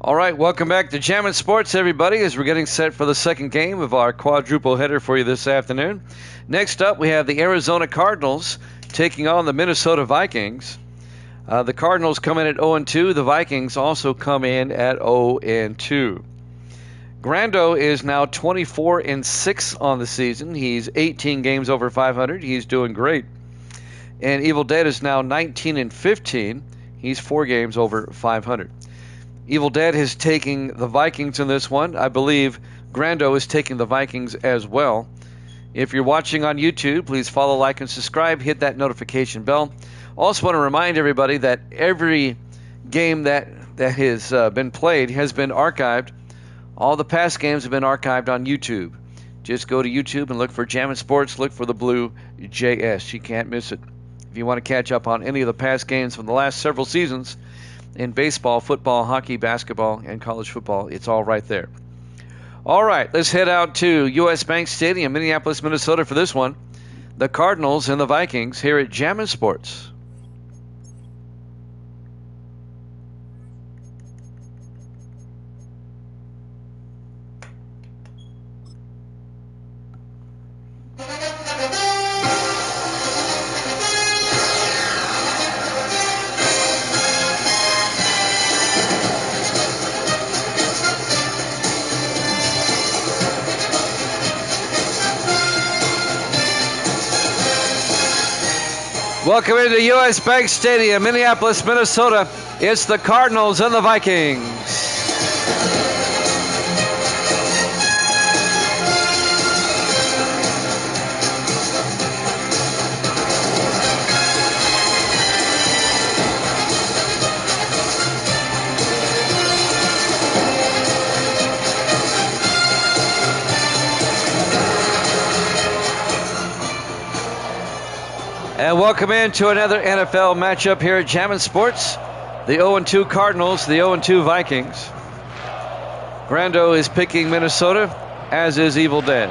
All right, welcome back to Jammin' Sports, everybody, as we're getting set for the second game of our quadruple header for you this afternoon. Next up, we have the Arizona Cardinals taking on the Minnesota Vikings. The Cardinals come in at 0-2. The Vikings also come in at 0-2. Grando is now 24-6 on the season. He's 18 games over 500. He's doing great. And Evil Dead is now 19-15. He's 4 games over 500. Evil Dead is taking the Vikings in this one. I believe Grando is taking the Vikings as well. If you're watching on YouTube, please follow, like, and subscribe. Hit that notification bell. Also want to remind everybody that every game that has been played has been archived. All the past games have been archived on YouTube. Just go to YouTube and look for Jammin' Sports. Look for the blue JS. You can't miss it. If you want to catch up on any of the past games from the last several seasons, in baseball, football, hockey, basketball, and college football, it's all right there. All right, let's head out to U.S. Bank Stadium, Minneapolis, Minnesota for this one. The Cardinals and the Vikings here at Jammin' Sports. Welcome into U.S. Bank Stadium, Minneapolis, Minnesota. It's the Cardinals and the Vikings. And welcome into another NFL matchup here at Jammin' Sports. The 0-2 Cardinals, the 0-2 Vikings. Grando is picking Minnesota, as is Evil Dead.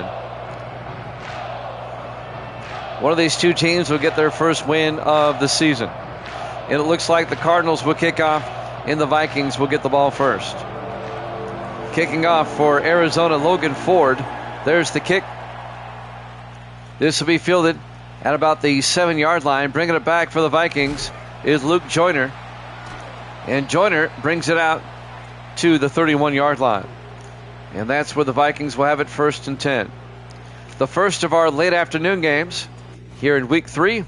One of these two teams will get their first win of the season. And it looks like the Cardinals will kick off and the Vikings will get the ball first. Kicking off for Arizona, Logan Ford. There's the kick. This will be fielded at about the 7-yard line. Bringing it back for the Vikings is Luke Joyner. And Joyner brings it out to the 31-yard line. And that's where the Vikings will have it 1st and 10. The first of our late afternoon games here in week 3.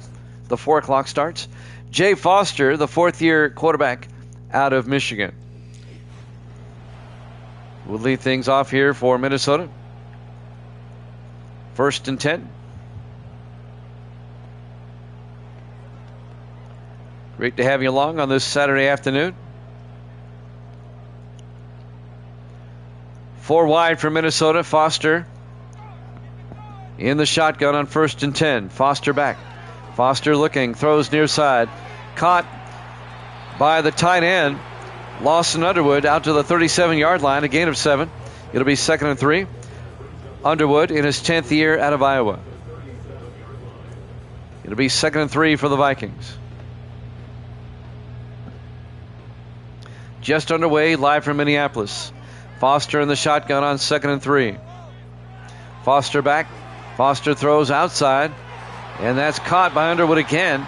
The 4 o'clock starts. Jay Foster, the 4th-year quarterback out of Michigan, will lead things off here for Minnesota. 1st and 10. Great to have you along on this Saturday afternoon. 4 wide for Minnesota. Foster in the shotgun on 1st and 10. Foster back. Foster looking, throws near side. Caught by the tight end, Lawson Underwood, out to the 37-yard line, a gain of 7. It'll be 2nd and 3. Underwood in his 10th year out of Iowa. It'll be 2nd and 3 for the Vikings. Just underway, live from Minneapolis. Foster in the shotgun on 2nd and 3. Foster back. Foster throws outside, and that's caught by Underwood again.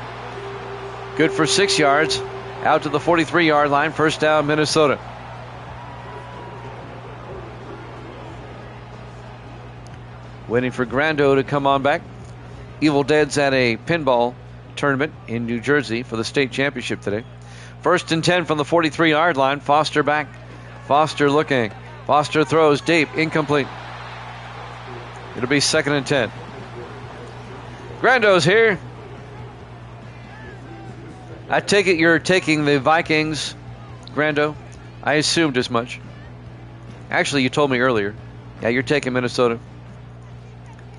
Good for 6 yards. Out to the 43-yard line. 1st down, Minnesota. Waiting for Grando to come on back. Evil Dead's at a pinball tournament in New Jersey for the state championship today. 1st and 10 from the 43-yard line. Foster back. Foster looking. Foster throws deep. Incomplete. It'll be 2nd and 10. Grando's here. I take it you're taking the Vikings, Grando. I assumed as much. Actually, you told me earlier. Yeah, you're taking Minnesota.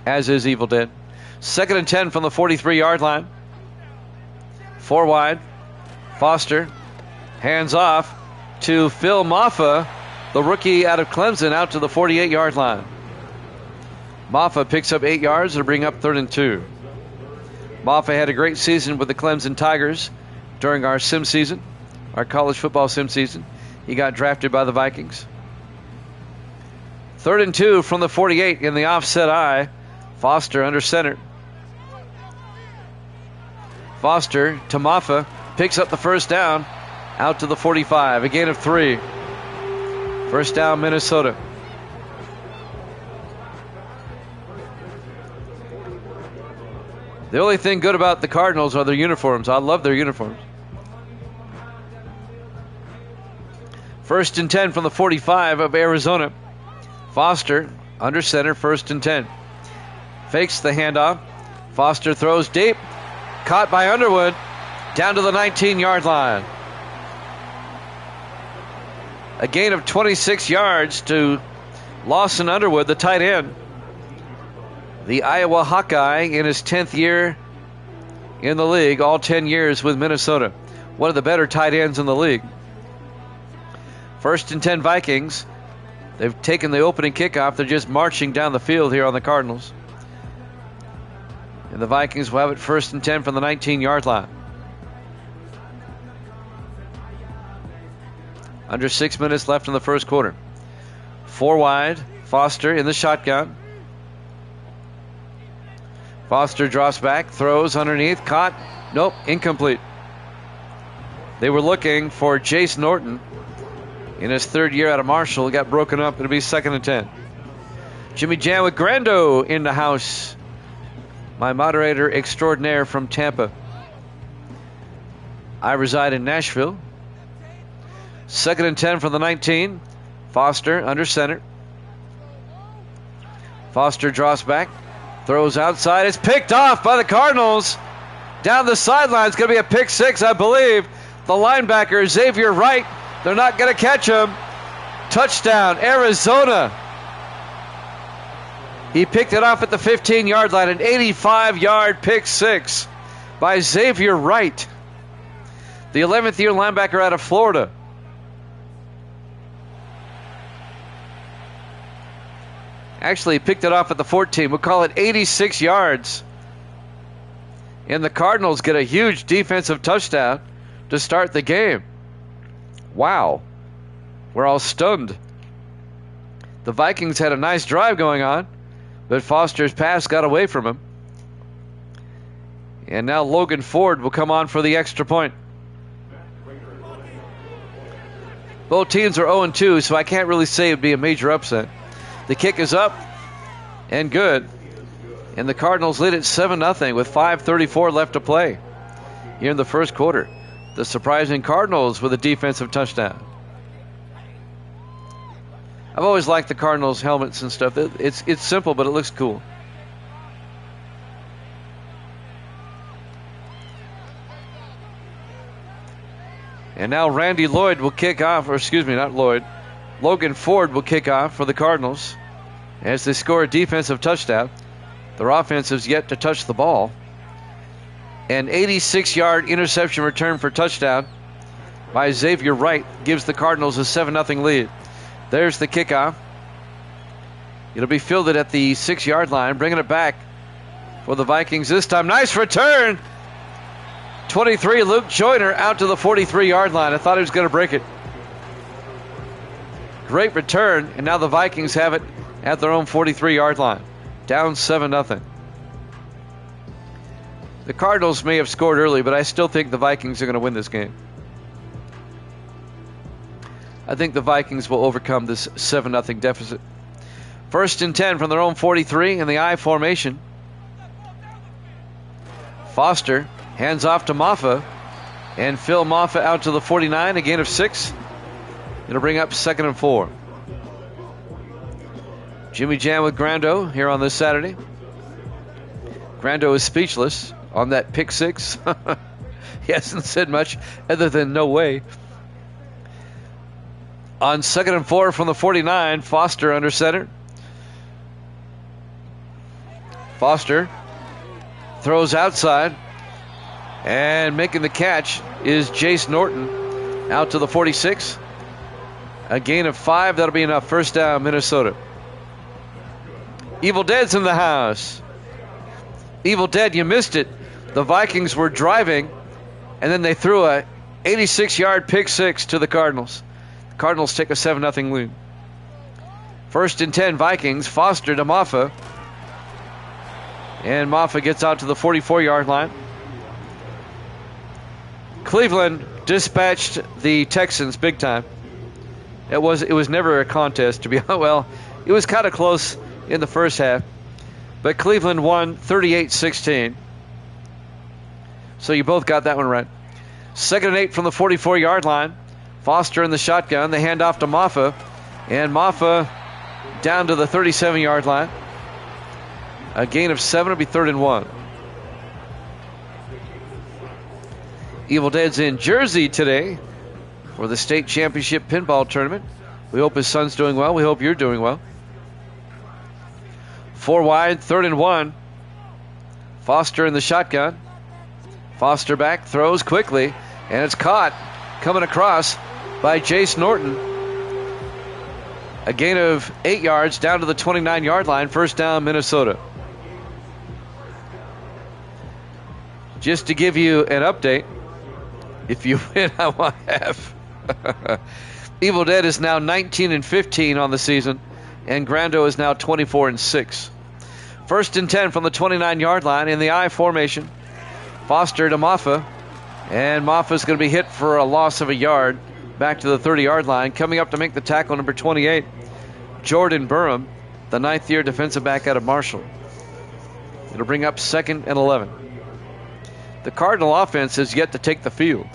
As is Evil Dead. 2nd and 10 from the 43-yard line. 4 wide. Foster hands off to Phil Maffa, the rookie out of Clemson, out to the 48-yard line. Maffa picks up 8 yards to bring up 3rd and 2. Maffa had a great season with the Clemson Tigers during our sim season, our college football sim season. He got drafted by the Vikings. 3rd and 2 from the 48 in the offset I. Foster under center. Foster to Maffa. Picks up the first down. Out to the 45. A gain of 3. First down, Minnesota. The only thing good about the Cardinals are their uniforms. I love their uniforms. 1st and 10 from the 45 of Arizona. Foster under center, 1st and 10. Fakes the handoff. Foster throws deep. Caught by Underwood. Down to the 19-yard line. A gain of 26 yards to Lawson Underwood, the tight end. The Iowa Hawkeye in his 10th year in the league, all 10 years with Minnesota. One of the better tight ends in the league. 1st and 10 Vikings. They've taken the opening kickoff. They're just marching down the field here on the Cardinals. And the Vikings will have it 1st and 10 from the 19-yard line. Under 6 minutes left in the first quarter. 4 wide. Foster in the shotgun. Foster drops back, throws underneath, caught. Nope, incomplete. They were looking for Jace Norton in his 3rd year out of Marshall. Got broken up. It'll be 2nd and 10. Jimmy Jam with Grando in the house. My moderator extraordinaire from Tampa. I reside in Nashville. 2nd and 10 from the 19. Foster under center. Foster drops back. Throws outside. It's picked off by the Cardinals. Down the sideline. It's going to be a pick 6, I believe. The linebacker, Xavier Wright. They're not going to catch him. Touchdown, Arizona. He picked it off at the 15-yard line. An 85-yard pick 6 by Xavier Wright. The 11th year linebacker out of Florida. Actually, he picked it off at the 14. We'll call it 86 yards. And the Cardinals get a huge defensive touchdown to start the game. Wow. We're all stunned. The Vikings had a nice drive going on, but Foster's pass got away from him. And now Logan Ford will come on for the extra point. Both teams are 0-2, so I can't really say it would be a major upset. The kick is up and good. And the Cardinals lead it 7-0 with 5:34 left to play here in the first quarter. The surprising Cardinals with a defensive touchdown. I've always liked the Cardinals helmets and stuff. It's simple, but it looks cool. And now Randy Lloyd will kick off, or excuse me, not Lloyd. Logan Ford will kick off for the Cardinals as they score a defensive touchdown. Their offense has yet to touch the ball. An 86-yard interception return for touchdown by Xavier Wright gives the Cardinals a 7-0 lead. There's the kickoff. It'll be fielded at the 6-yard line, bringing it back for the Vikings this time. Nice return. 23, Luke Joyner out to the 43-yard line. I thought he was going to break it. Great return, and now the Vikings have it at their own 43-yard line. Down 7-0. The Cardinals may have scored early, but I still think the Vikings are going to win this game. I think the Vikings will overcome this 7-0 deficit. 1st and 10 from their own 43 in the I formation. Foster hands off to Maffa, and Phil Maffa out to the 49, a gain of 6. It'll bring up 2nd and 4. Jimmy Jam with Grando here on this Saturday. Grando is speechless on that pick 6. He hasn't said much other than no way. On 2nd and 4 from the 49, Foster under center. Foster throws outside, and making the catch is Jace Norton out to the 46. A gain of 5. That'll be enough. First down, Minnesota. Evil Dead's in the house. Evil Dead, you missed it. The Vikings were driving, and then they threw a 86-yard pick 6 to the Cardinals. Cardinals take a 7-0 lead. 1st and 10 Vikings. Foster to Maffa. And Maffa gets out to the 44-yard line. Cleveland dispatched the Texans big time. It was never a contest, to be honest. Well, it was kind of close in the first half. But Cleveland won 38-16. So you both got that one right. 2nd and 8 from the 44-yard line. Foster in the shotgun. They hand off to Maffa. And Maffa down to the 37-yard line. A gain of 7. It'll be 3rd and 1. Evil Dead's in Jersey today for the state championship pinball tournament. We hope his son's doing well. We hope you're doing well. 4 wide, 3rd and 1. Foster in the shotgun. Foster back, throws quickly, and it's caught coming across by Jace Norton. A gain of 8 yards down to the 29-yard line. 1st down, Minnesota. Just to give you an update, if you win, I want half. Evil Dead is now 19-15 on the season, and Grando is now 24-6. 1st and 10 from the 29-yard line in the I formation. Foster to Maffa, and Maffa's going to be hit for a loss of a yard back to the 30-yard line. Coming up to make the tackle, number 28, Jordan Burham, the 9th-year defensive back out of Marshall. It'll bring up 2nd and 11. The Cardinal offense has yet to take the field.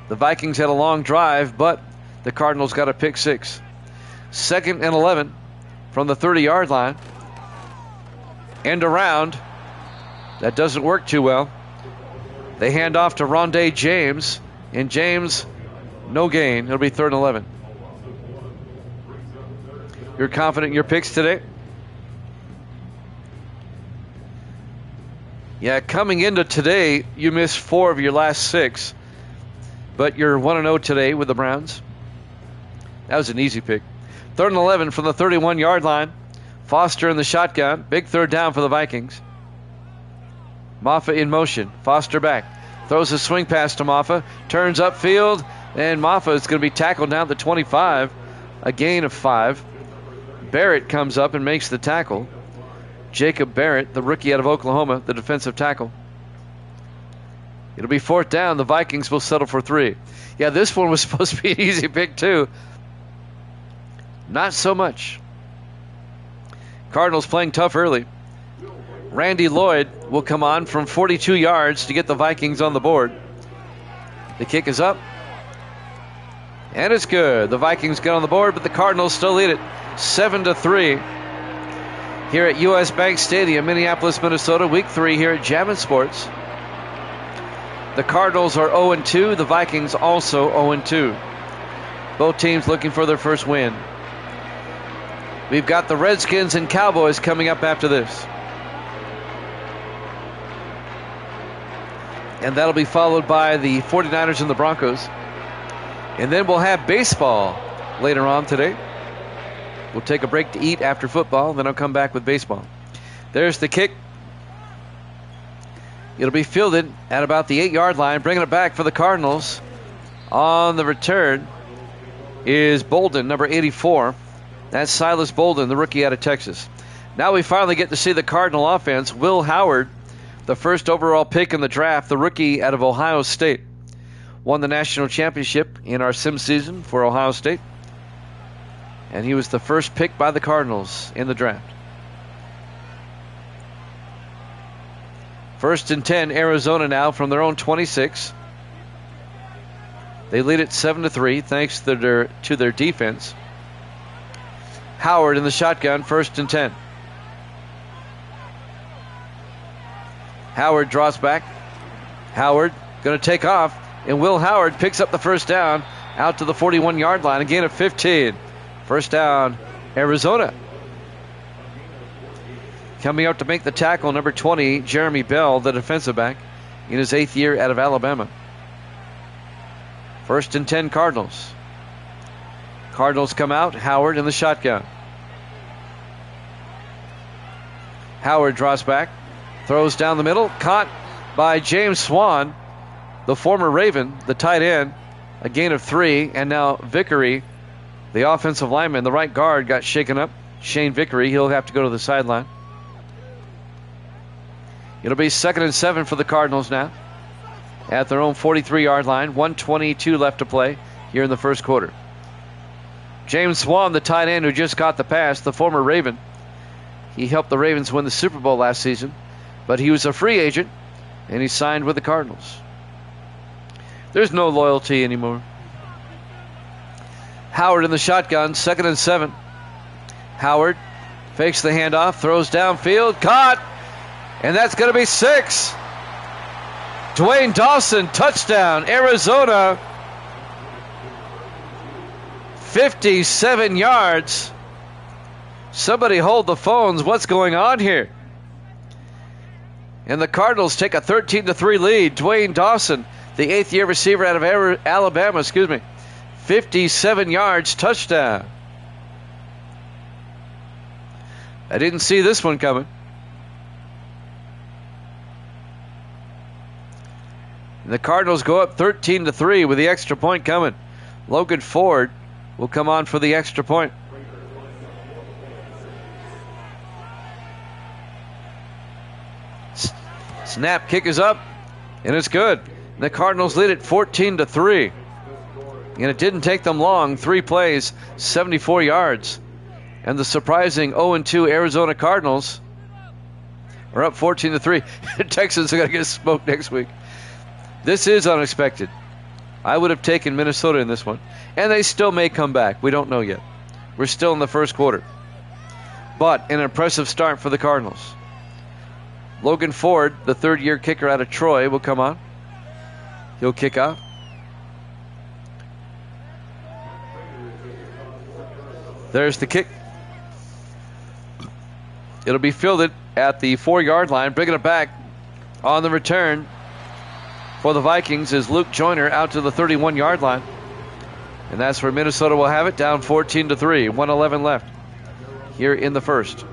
The Vikings had a long drive, but the Cardinals got a pick 6. 2nd and 11 from the 30-yard line. End around. That doesn't work too well. They hand off to Rondé James, and James, no gain. It'll be 3rd and 11. You're confident in your picks today? Yeah, coming into today, you missed 4 of your last 6, but you're 1-0 today with the Browns. That was an easy pick. 3rd and 11 from the 31-yard line. Foster in the shotgun. Big 3rd down for the Vikings. Maffa in motion. Foster back. Throws a swing pass to Maffa. Turns upfield, and Maffa is going to be tackled down to 25. A gain of 5. Barrett comes up and makes the tackle. Jacob Barrett, the rookie out of Oklahoma, the defensive tackle. It'll be 4th down. The Vikings will settle for 3. Yeah, this one was supposed to be an easy pick too. Not so much. Cardinals playing tough early. Randy Lloyd will come on from 42 yards to get the Vikings on the board. The kick is up. And it's good. The Vikings get on the board, but the Cardinals still lead it 7-3. Here at U.S. Bank Stadium, Minneapolis, Minnesota, Week 3 here at Jammin' Sports. The Cardinals are 0-2. The Vikings also 0-2. Both teams looking for their first win. We've got the Redskins and Cowboys coming up after this. And that'll be followed by the 49ers and the Broncos. And then we'll have baseball later on today. We'll take a break to eat after football, then I'll come back with baseball. There's the kick. It'll be fielded at about the 8-yard line, bringing it back for the Cardinals. On the return is Bolden, number 84. That's Silas Bolden, the rookie out of Texas. Now we finally get to see the Cardinal offense. Will Howard, the first overall pick in the draft, the rookie out of Ohio State. Won the national championship in our sim season for Ohio State. And he was the first pick by the Cardinals in the draft. 1st and 10, Arizona now from their own 26. They lead it 7-3 thanks to their defense. Howard in the shotgun, 1st and 10. Howard draws back. Howard going to take off, and Will Howard picks up the 1st down out to the 41-yard line. A gain of 15. 1st down, Arizona. Coming out to make the tackle, number 20, Jeremy Bell, the defensive back, in his 8th year out of Alabama. 1st and 10, Cardinals. Cardinals come out, Howard in the shotgun. Howard draws back, throws down the middle, caught by James Swan, the former Raven, the tight end. a gain of 3, and now Vickery, the offensive lineman, the right guard, got shaken up. Shane Vickery, he'll have to go to the sideline. It'll be 2nd and 7 for the Cardinals now at their own 43-yard line. 1:22 left to play here in the first quarter. James Swan, the tight end who just caught the pass, the former Raven. He helped the Ravens win the Super Bowl last season, but he was a free agent, and he signed with the Cardinals. There's no loyalty anymore. Howard in the shotgun, 2nd and 7. Howard fakes the handoff, throws downfield, caught, and that's going to be 6. Dwayne Dawson, touchdown, Arizona. 57 yards. Somebody hold the phones. What's going on here? And the Cardinals take a 13-3 lead. Dwayne Dawson, the 8th-year receiver out of Alabama, 57 yards, touchdown. I didn't see this one coming. And the Cardinals go up 13-3 with the extra point coming. Logan Ford will come on for the extra point. Snap, kick is up, and it's good. And the Cardinals lead it 14-3. And it didn't take them long. 3 plays, 74 yards. And the surprising 0-2 Arizona Cardinals are up 14-3. Texans are going to get smoked next week. This is unexpected. I would have taken Minnesota in this one. And they still may come back. We don't know yet. We're still in the first quarter. But an impressive start for the Cardinals. Logan Ford, the 3rd-year kicker out of Troy, will come on. He'll kick off. There's the kick. It'll be fielded at the 4-yard line. Bringing it back on the return for the Vikings is Luke Joyner out to the 31-yard line. And that's where Minnesota will have it, down 14-3. 1:11 left here in the first.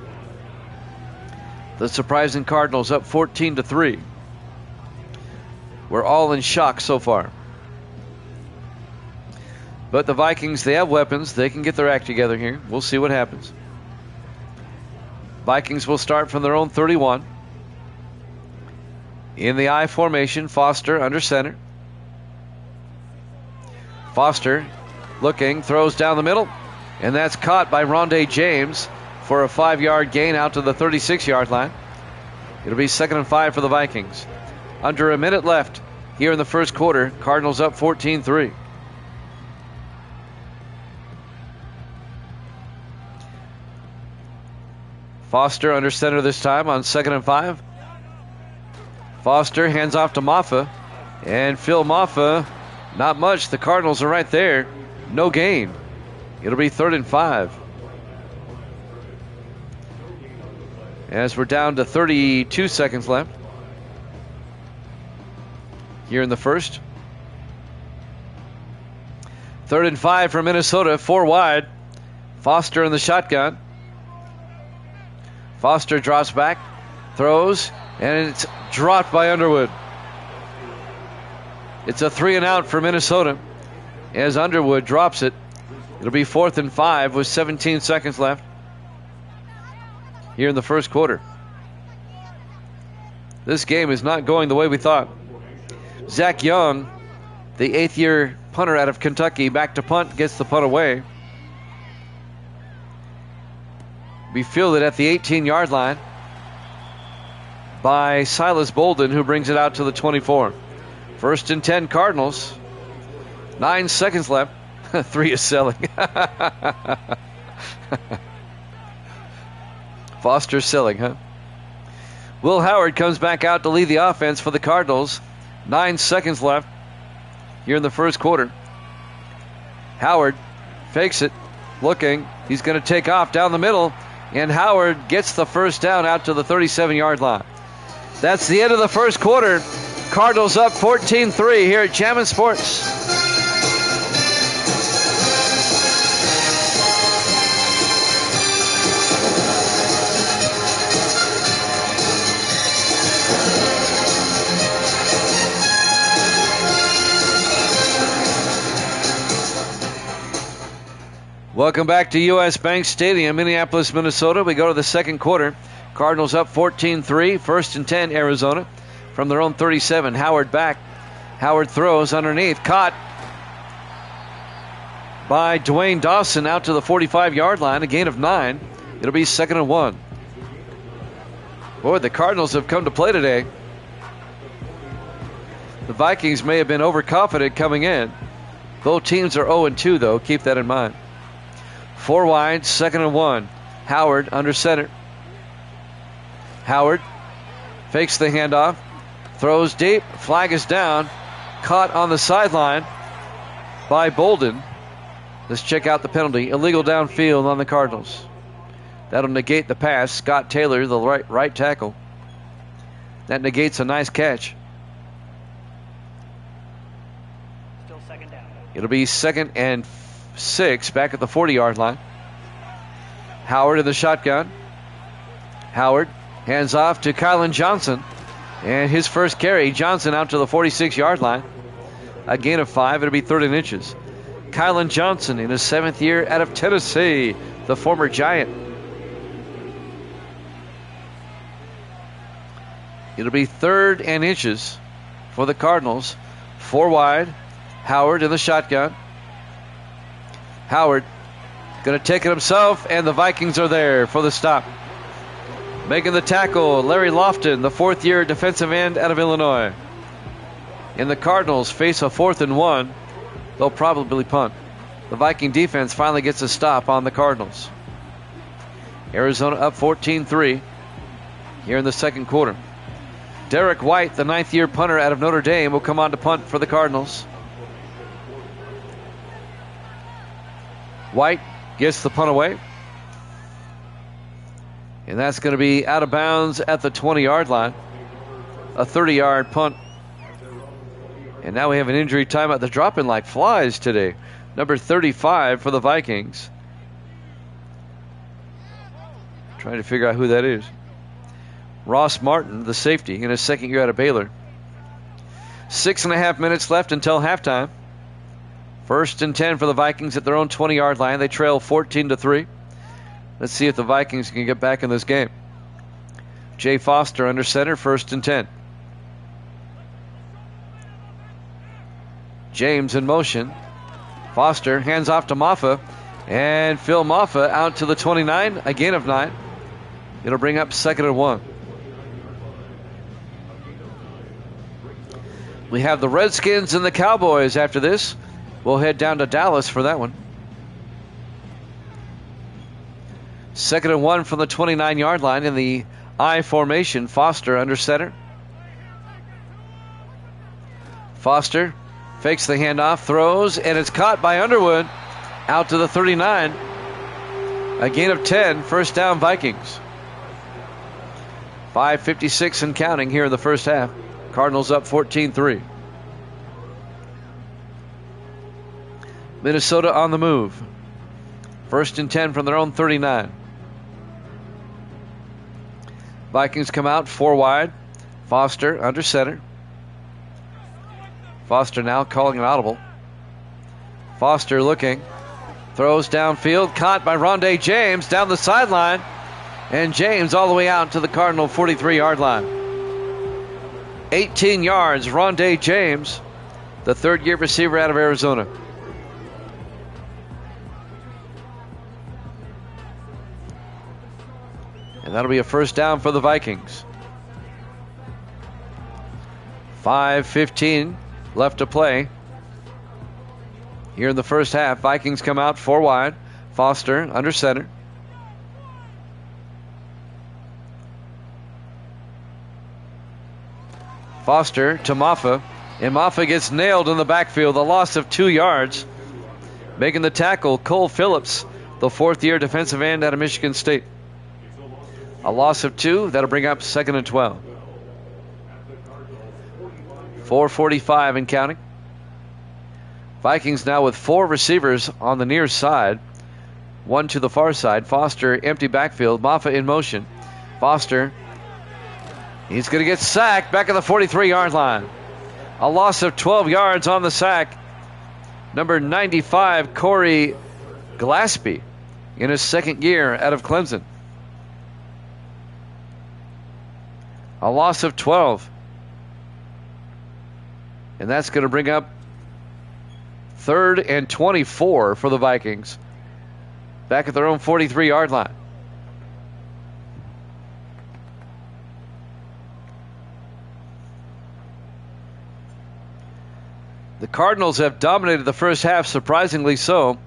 The surprising Cardinals up 14-3. We're all in shock so far. But the Vikings, they have weapons. They can get their act together here. We'll see what happens. Vikings will start from their own 31. In the I formation, Foster under center. Foster looking, throws down the middle, and that's caught by Rondé James for a 5-yard gain out to the 36-yard line. It'll be 2nd and 5 for the Vikings. Under a minute left here in the first quarter. Cardinals up 14-3. Foster under center this time on 2nd and 5. Foster hands off to Maffa. And Phil Maffa, not much. The Cardinals are right there. No gain. It'll be 3rd and 5. As we're down to 32 seconds left here in the first. 3rd and 5 for Minnesota, 4 wide. Foster in the shotgun. Foster drops back, throws, and it's dropped by Underwood. It's a 3 and out for Minnesota as Underwood drops it. It'll be 4th and 5 with 17 seconds left here in the first quarter. This game is not going the way we thought. Zach Young, the 8th-year punter out of Kentucky, back to punt, gets the punt away. Be fielded at the 18-yard line by Silas Bolden, who brings it out to the 24. 1st and 10 Cardinals. 9 seconds left. 3 is selling. Foster selling, huh? Will Howard comes back out to lead the offense for the Cardinals. 9 seconds left here in the first quarter. Howard fakes it, looking. He's going to take off down the middle, and Howard gets the first down out to the 37-yard line. That's the end of the first quarter. Cardinals up 14-3 here at Jammin' Sports. Welcome back to U.S. Bank Stadium, Minneapolis, Minnesota. We go to the second quarter. Cardinals up 14-3, first and 10, Arizona. From their own 37, Howard back. Howard throws underneath, caught by Dwayne Dawson out to the 45-yard line, a gain of 9. It'll be 2nd and 1. Boy, the Cardinals have come to play today. The Vikings may have been overconfident coming in. Both teams are 0-2, though. Keep that in mind. 4 wide, 2nd and 1. Howard under center. Howard fakes the handoff, throws deep, flag is down, caught on the sideline by Bolden. Let's check out the penalty. Illegal downfield on the Cardinals. That'll negate the pass. Scott Taylor, the right tackle. That negates a nice catch. Still 2nd down. It'll be 2nd and 6 back at the 40-yard line. Howard in the shotgun. Howard hands off to Kylan Johnson. And his first carry, Johnson out to the 46-yard line. A gain of 5. It'll be 3rd and inches. Kylan Johnson in his 7th year out of Tennessee, the former Giant. It'll be 3rd and inches for the Cardinals. 4 wide. Howard in the shotgun. Howard going to take it himself, and the Vikings are there for the stop. Making the tackle, Larry Lofton, the 4th-year defensive end out of Illinois. And the Cardinals face a 4th and 1. They'll probably punt. The Viking defense finally gets a stop on the Cardinals. Arizona up 14-3 here in the second quarter. Derek White, the 9th-year punter out of Notre Dame, will come on to punt for the Cardinals. White gets the punt away. And that's going to be out of bounds at the 20-yard line. A 30-yard punt. And now we have an injury timeout. They're dropping like flies today. Number 35 for the Vikings. Trying to figure out who that is. Ross Martin, the safety, in his 2nd year out of Baylor. 6.5 minutes left until halftime. 1st and 10 for the Vikings at their own 20-yard line. They trail 14-3. Let's see if the Vikings can get back in this game. Jay Foster under center, 1st and 10. James in motion. Foster hands off to Maffa. And Phil Maffa out to the 29, a gain of 9. It'll bring up 2nd and 1. We have the Redskins and the Cowboys after this. We'll head down to Dallas for that one. 2nd and 1 from the 29-yard line in the I formation. Foster under center. Foster fakes the handoff, throws, and it's caught by Underwood out to the 39. A gain of 10, 1st down Vikings. 5:56 and counting here in the first half. Cardinals up 14-3. Minnesota on the move. 1st and 10 from their own 39. Vikings come out 4 wide. Foster under center. Foster now calling an audible. Foster looking. Throws downfield. Caught by Rondé James down the sideline. And James all the way out to the Cardinal 43-yard line. 18 yards, Rondé James, the 3rd-year receiver out of Arizona. And that'll be a 1st down for the Vikings. 5:15 left to play here in the first half. Vikings come out 4 wide. Foster under center. Foster to Maffa, and Maffa gets nailed in the backfield, a loss of 2 yards. Making the tackle, Cole Phillips, the 4th-year defensive end out of Michigan State. A loss of 2, that'll bring up 2nd and 12. 4:45 and counting. Vikings now with 4 receivers on the near side, 1 to the far side. Foster, empty backfield, Maffa in motion. Foster, he's going to get sacked back at the 43-yard line. A loss of 12 yards on the sack. Number 95, Corey Gillespie in his second year out of Clemson. A loss of 12. And that's going to bring up 3rd and 24 for the Vikings. Back at their own 43-yard line. The Cardinals have dominated the first half, surprisingly so.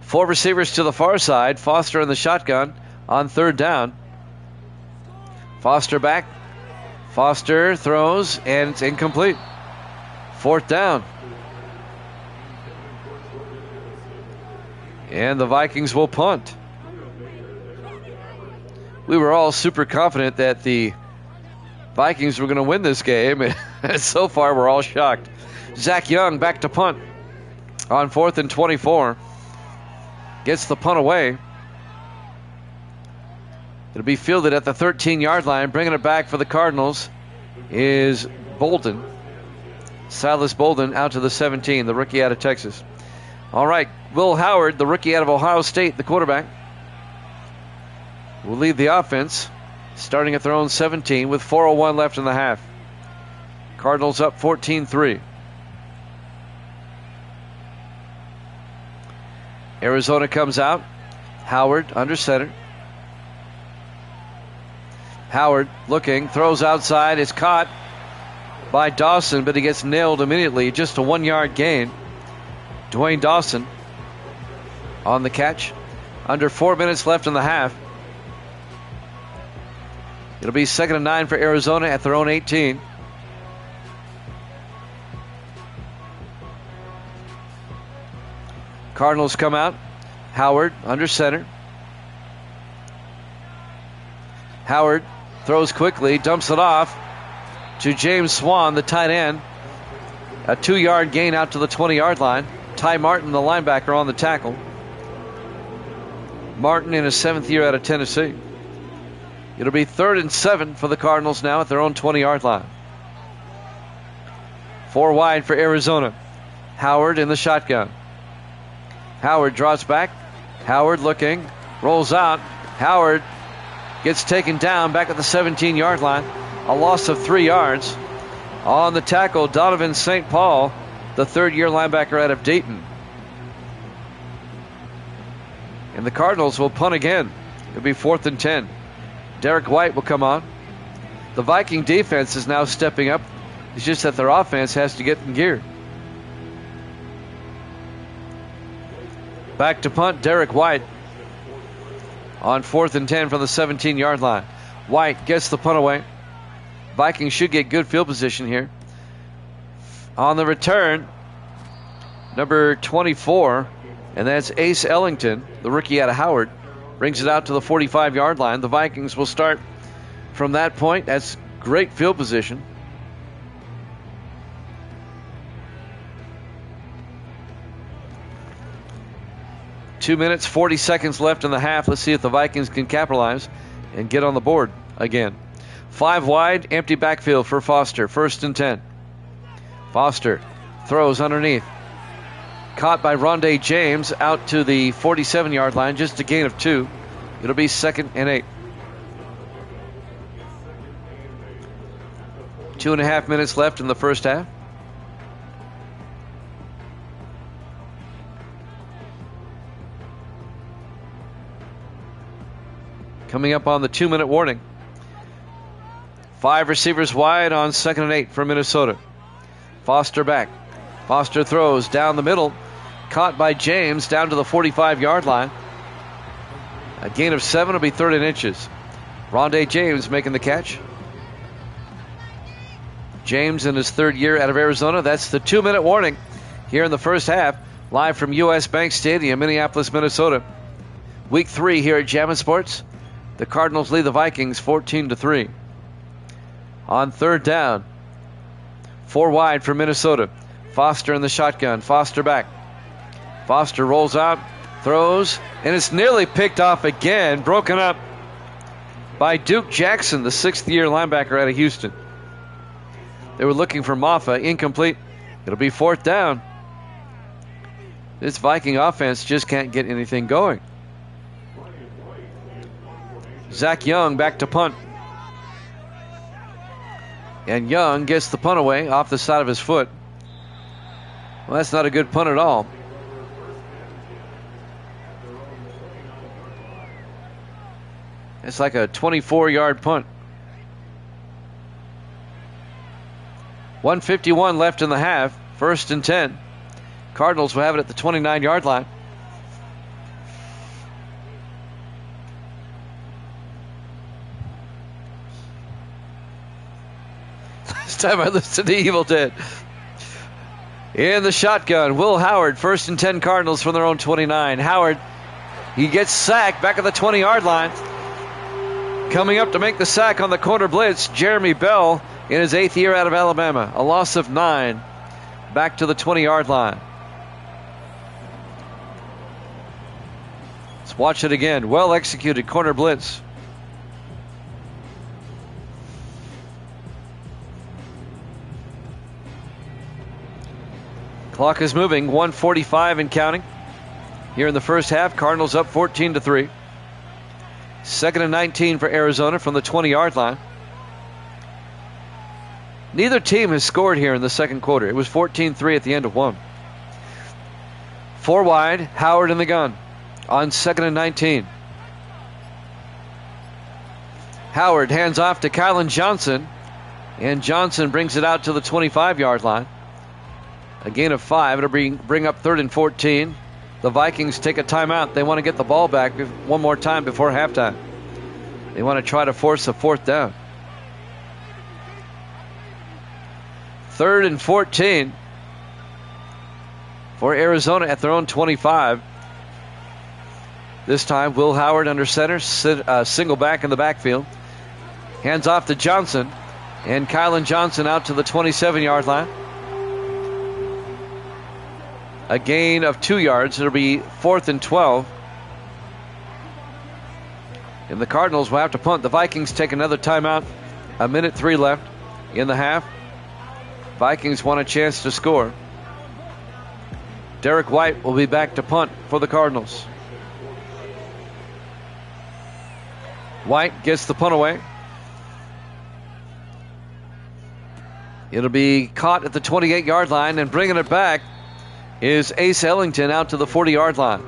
4 receivers to the far side. Foster in the shotgun on 3rd down. Foster back. Foster throws, and it's incomplete. 4th down. And the Vikings will punt. We were all super confident that the Vikings were going to win this game, and so far we're all shocked. Zach Young back to punt on 4th and 24. Gets the punt away. It'll be fielded at the 13-yard line. Bringing it back for the Cardinals is Bolden. Silas Bolden out to the 17, the rookie out of Texas. All right, Will Howard, the rookie out of Ohio State, the quarterback, will lead the offense, starting at their own 17 with 4:01 left in the half. Cardinals up 14-3. Arizona comes out. Howard under center. Howard looking, throws outside, is caught by Dawson, but he gets nailed immediately. Just a 1-yard gain. Dwayne Dawson on the catch. Under 4 minutes left in the half. It'll be 2nd and 9 for Arizona at their own 18. Cardinals come out. Howard under center. Howard throws quickly, dumps it off to James Swan, the tight end. A 2-yard gain out to the 20-yard line. Ty Martin, the linebacker, on the tackle. Martin in his 7th year out of Tennessee. It'll be 3rd and 7 for the Cardinals now at their own 20-yard line. 4 wide for Arizona. Howard in the shotgun. Howard draws back. Howard looking, rolls out. Howard gets taken down back at the 17-yard line. A loss of 3 yards. On the tackle, Donovan St. Paul, the 3rd-year linebacker out of Dayton. And the Cardinals will punt again. It'll be 4th and 10. Derek White will come on. The Viking defense is now stepping up. It's just that their offense has to get in gear. Back to punt, Derek White on 4th and 10 from the 17-yard line. White gets the punt away. Vikings should get good field position here. On the return, number 24, and that's Ace Ellington, the rookie out of Howard, brings it out to the 45-yard line. The Vikings will start from that point. That's great field position. Two minutes, 40 seconds left in the half. Let's see if the Vikings can capitalize and get on the board again. 5 wide, empty backfield for Foster. 1st and 10. Foster throws underneath. Caught by Rondé James out to the 47-yard line. Just a gain of 2. It'll be 2nd and 8. 2.5 minutes left in the first half. Coming up on the 2-minute warning. 5 receivers wide on 2nd and 8 for Minnesota. Foster back. Foster throws down the middle. Caught by James down to the 45-yard line. A gain of 7 will be 3rd and inches. Rondé James making the catch. James in his 3rd year out of Arizona. That's the 2-minute warning here in the first half. Live from U.S. Bank Stadium, Minneapolis, Minnesota. Week 3 here at Jammin' Sports. The Cardinals lead the Vikings 14-3. On 3rd down, 4 wide for Minnesota. Foster in the shotgun. Foster back. Foster rolls out, throws, and it's nearly picked off again. Broken up by Duke Jackson, the 6th-year linebacker out of Houston. They were looking for Maffa. Incomplete. It'll be 4th down. This Viking offense just can't get anything going. Zach Young back to punt. And Young gets the punt away off the side of his foot. Well, that's not a good punt at all. It's like a 24-yard punt. 1:51 left in the half. 1st and 10. Cardinals will have it at the 29-yard line. Last time I listened to Evil Dead. In the shotgun, Will Howard, 1st and 10 Cardinals from their own 29. Howard, he gets sacked back at the 20-yard line. Coming up to make the sack on the corner blitz, Jeremy Bell in his 8th year out of Alabama. A loss of 9. Back to the 20-yard line. Let's watch it again. Well executed corner blitz. Clock is moving. 1:45 and counting. Here in the first half, Cardinals up 14-3. 2nd and 19 for Arizona from the 20-yard line. Neither team has scored here in the second quarter. It was 14-3 at the end of one. 4 wide, Howard in the gun on 2nd and 19. Howard hands off to Kylan Johnson, and Johnson brings it out to the 25-yard line. A gain of 5. It'll bring up 3rd and 14. The Vikings take a timeout. They want to get the ball back one more time before halftime. They want to try to force a 4th down. 3rd and 14 for Arizona at their own 25. This time, Will Howard under center, single back in the backfield. Hands off to Johnson, and Kylan Johnson out to the 27-yard line. A gain of 2 yards. It'll be 4th and 12. And the Cardinals will have to punt. The Vikings take another timeout. 1:03 left in the half. Vikings want a chance to score. Derek White will be back to punt for the Cardinals. White gets the punt away. It'll be caught at the 28-yard line, and bringing it back is Ace Ellington out to the 40-yard line.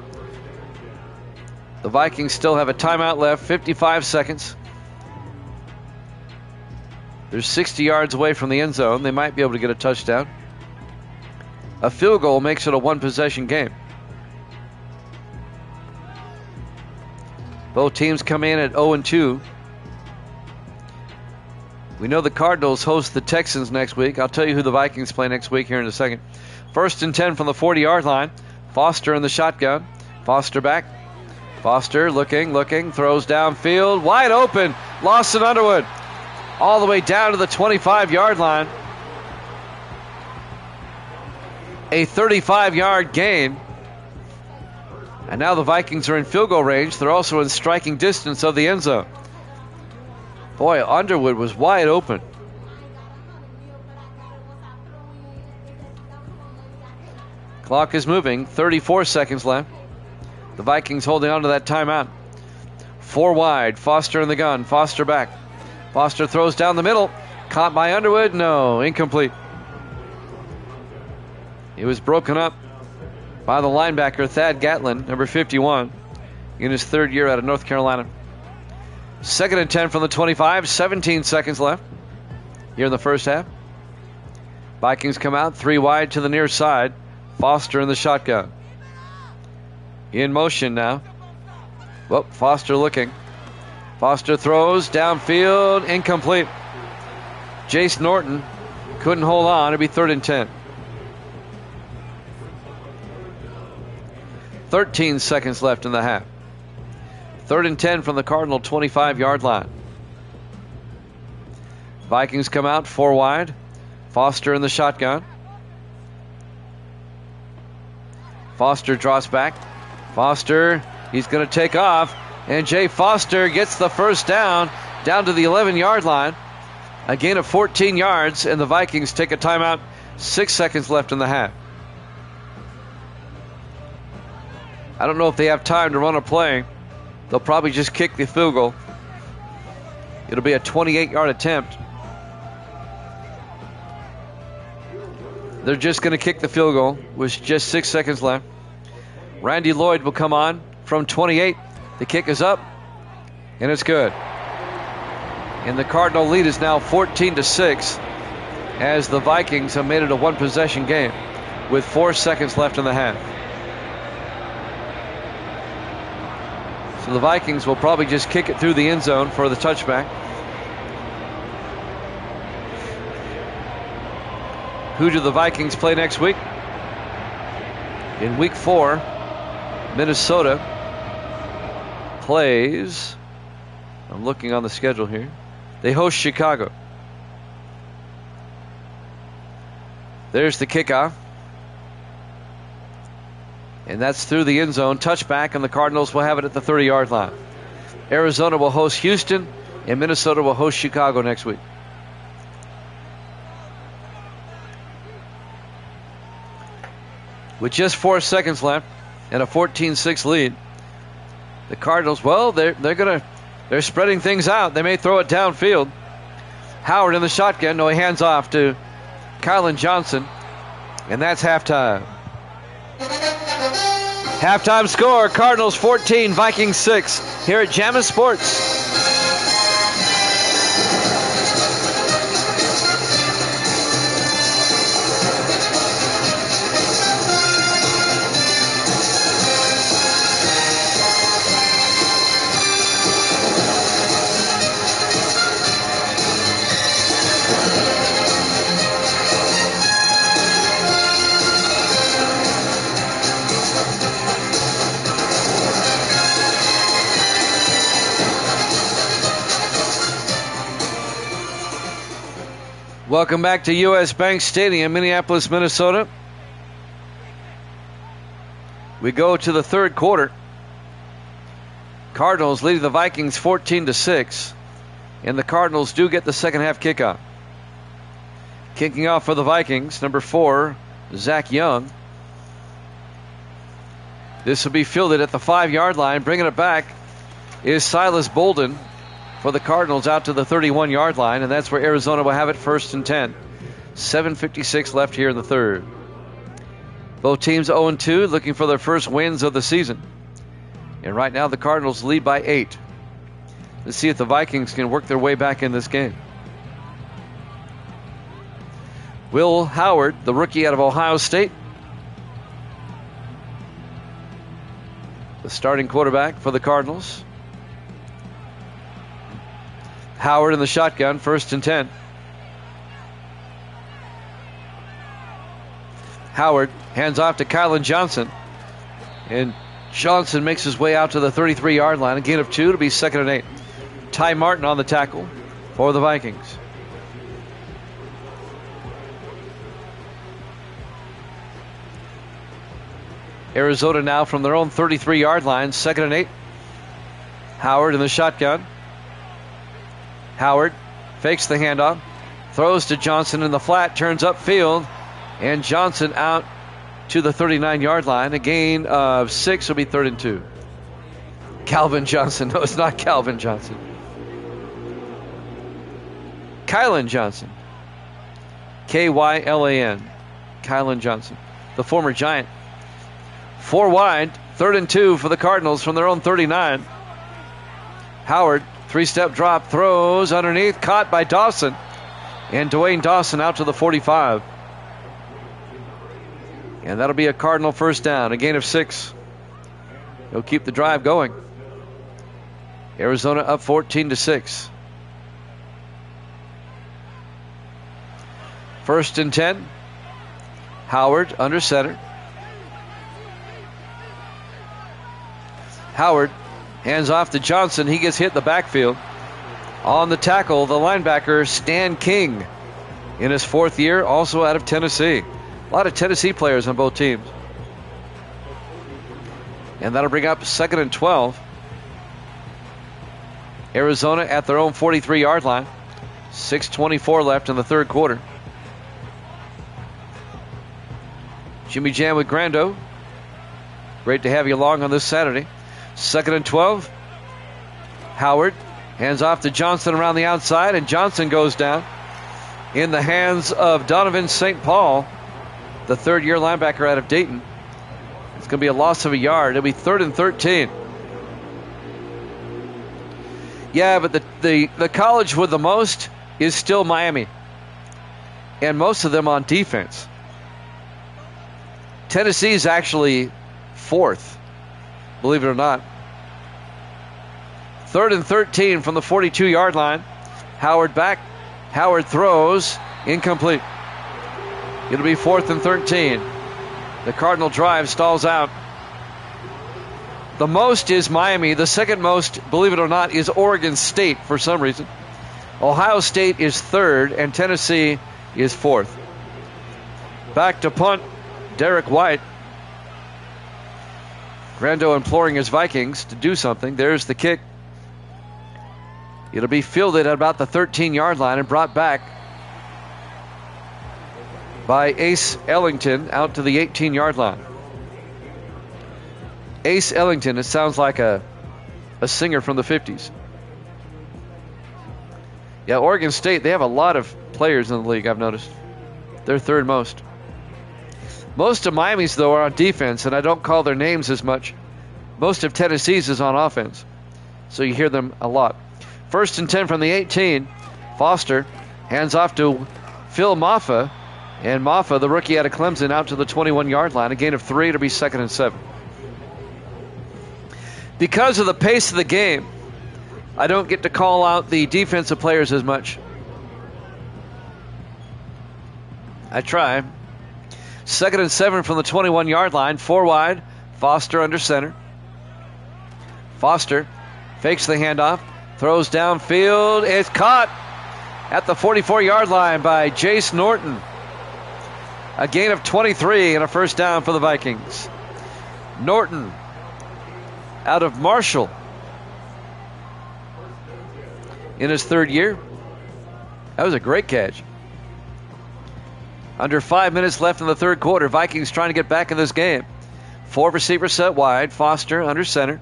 The Vikings still have a timeout left, 55 seconds. They're 60 yards away from the end zone. They might be able to get a touchdown. A field goal makes it a one-possession game. Both teams come in at 0-2. We know the Cardinals host the Texans next week. I'll tell you who the Vikings play next week here in a second. 1st and 10 from the 40-yard line. Foster in the shotgun. Foster back. Foster looking, throws downfield. Wide open. Lawson Underwood. All the way down to the 25-yard line. A 35-yard gain. And now the Vikings are in field goal range. They're also in striking distance of the end zone. Boy, Underwood was wide open. Clock is moving. 34 seconds left. The Vikings holding on to that timeout. 4 wide. Foster in the gun. Foster back. Foster throws down the middle. Caught by Underwood. No, incomplete. It was broken up by the linebacker, Thad Gatlin, number 51, in his 3rd year out of North Carolina. 2nd and 10 from the 25. 17 seconds left here in the first half. Vikings come out 3 wide to the near side. Foster in the shotgun. In motion now. Well, Foster looking. Foster throws downfield, incomplete. Jace Norton couldn't hold on. It'll be 3rd and 10. 13 seconds left in the half. 3rd and 10 from the Cardinal 25-yard line. Vikings come out 4 wide. Foster in the shotgun. Foster draws back. Foster, he's going to take off. And Jay Foster gets the first down to the 11-yard line. A gain of 14 yards, and the Vikings take a timeout. 6 seconds left in the half. I don't know if they have time to run a play. They'll probably just kick the field goal. It'll be a 28-yard attempt. They're just going to kick the field goal with just 6 seconds left. Randy Lloyd will come on from 28. The kick is up, and it's good. And the Cardinal lead is now 14-6 as the Vikings have made it a one-possession game with 4 seconds left in the half. So the Vikings will probably just kick it through the end zone for the touchback. Who do the Vikings play next week? In week 4, Minnesota plays, I'm looking on the schedule here, they host Chicago. There's the kickoff. And that's through the end zone. Touchback, and the Cardinals will have it at the 30-yard line. Arizona will host Houston, and Minnesota will host Chicago next week. With just 4 seconds left and a 14-6 lead, the Cardinals, well, they're spreading things out. They may throw it downfield. Howard in the shotgun. No, he hands off to Kylan Johnson, and that's halftime. Halftime score, Cardinals 14, Vikings 6, here at Jammin' Sports. Welcome back to U.S. Bank Stadium, Minneapolis, Minnesota. We go to the third quarter. Cardinals leading the Vikings 14-6, and the Cardinals do get the second half kickoff. Kicking off for the Vikings, number 4, Zach Young. This will be fielded at the 5-yard line. Bringing it back is Silas Bolden for the Cardinals out to the 31-yard line, and that's where Arizona will have it, 1st and 10. 7:56 left here in the third. Both teams 0-2, looking for their first wins of the season. And right now the Cardinals lead by 8. Let's see if the Vikings can work their way back in this game. Will Howard, the rookie out of Ohio State, the starting quarterback for the Cardinals. Howard in the shotgun, 1st and 10. Howard hands off to Kylan Johnson. And Johnson makes his way out to the 33-yard line. A gain of 2 to be 2nd and 8. Ty Martin on the tackle for the Vikings. Arizona now from their own 33-yard line, 2nd and 8. Howard in the shotgun. Howard fakes the handoff, throws to Johnson in the flat, turns upfield, and Johnson out to the 39-yard line. A gain of 6 will be 3rd and 2. Calvin Johnson. No, it's not Calvin Johnson. Kylan Johnson. K-Y-L-A-N. Kylan Johnson, the former Giant. 4 wide, 3rd and 2 for the Cardinals from their own 39. Howard, 3-step drop, throws underneath, caught by Dawson. And Dwayne Dawson out to the 45. And that'll be a Cardinal first down, a gain of 6. He'll keep the drive going. Arizona up 14-6. 1st and 10. Howard under center. Howard hands off to Johnson. He gets hit in the backfield. On the tackle, the linebacker, Stan King, in his 4th year, also out of Tennessee. A lot of Tennessee players on both teams. And that'll bring up 2nd and 12. Arizona at their own 43-yard line. 6:24 left in the third quarter. Jimmy Jam with Grando. Great to have you along on this Saturday. 2nd and 12. Howard hands off to Johnson around the outside, and Johnson goes down in the hands of Donovan St. Paul, the third-year linebacker out of Dayton. It's going to be a loss of a yard. It'll be 3rd and 13. Yeah, but the college with the most is still Miami, and most of them on defense. Tennessee is actually 4th, believe it or not. 3rd and 13 from the 42-yard line. Howard back. Howard throws. Incomplete. It'll be 4th and 13. The Cardinal drive stalls out. The most is Miami. The second most, believe it or not, is Oregon State for some reason. Ohio State is 3rd, and Tennessee is 4th. Back to punt, Derek White. Grando imploring his Vikings to do something. There's the kick. It'll be fielded at about the 13-yard line and brought back by Ace Ellington out to the 18-yard line. Ace Ellington, it sounds like a singer from the 50s. Yeah, Oregon State, they have a lot of players in the league, I've noticed. They're 3rd most. Most of Miami's, though, are on defense, and I don't call their names as much. Most of Tennessee's is on offense, so you hear them a lot. 1st and 10 from the 18. Foster hands off to Phil Maffa, and Maffa, the rookie out of Clemson, out to the 21-yard line. A gain of 3 to be 2nd and 7. Because of the pace of the game, I don't get to call out the defensive players as much. I try. 2nd and 7 from the 21-yard line. 4 wide. Foster under center. Foster fakes the handoff. Throws downfield. It's caught at the 44-yard line by Jace Norton. A gain of 23 and a first down for the Vikings. Norton out of Marshall in his 3rd year. That was a great catch. Under 5 minutes left in the 3rd quarter. Vikings trying to get back in this game. 4 receivers set wide. Foster under center.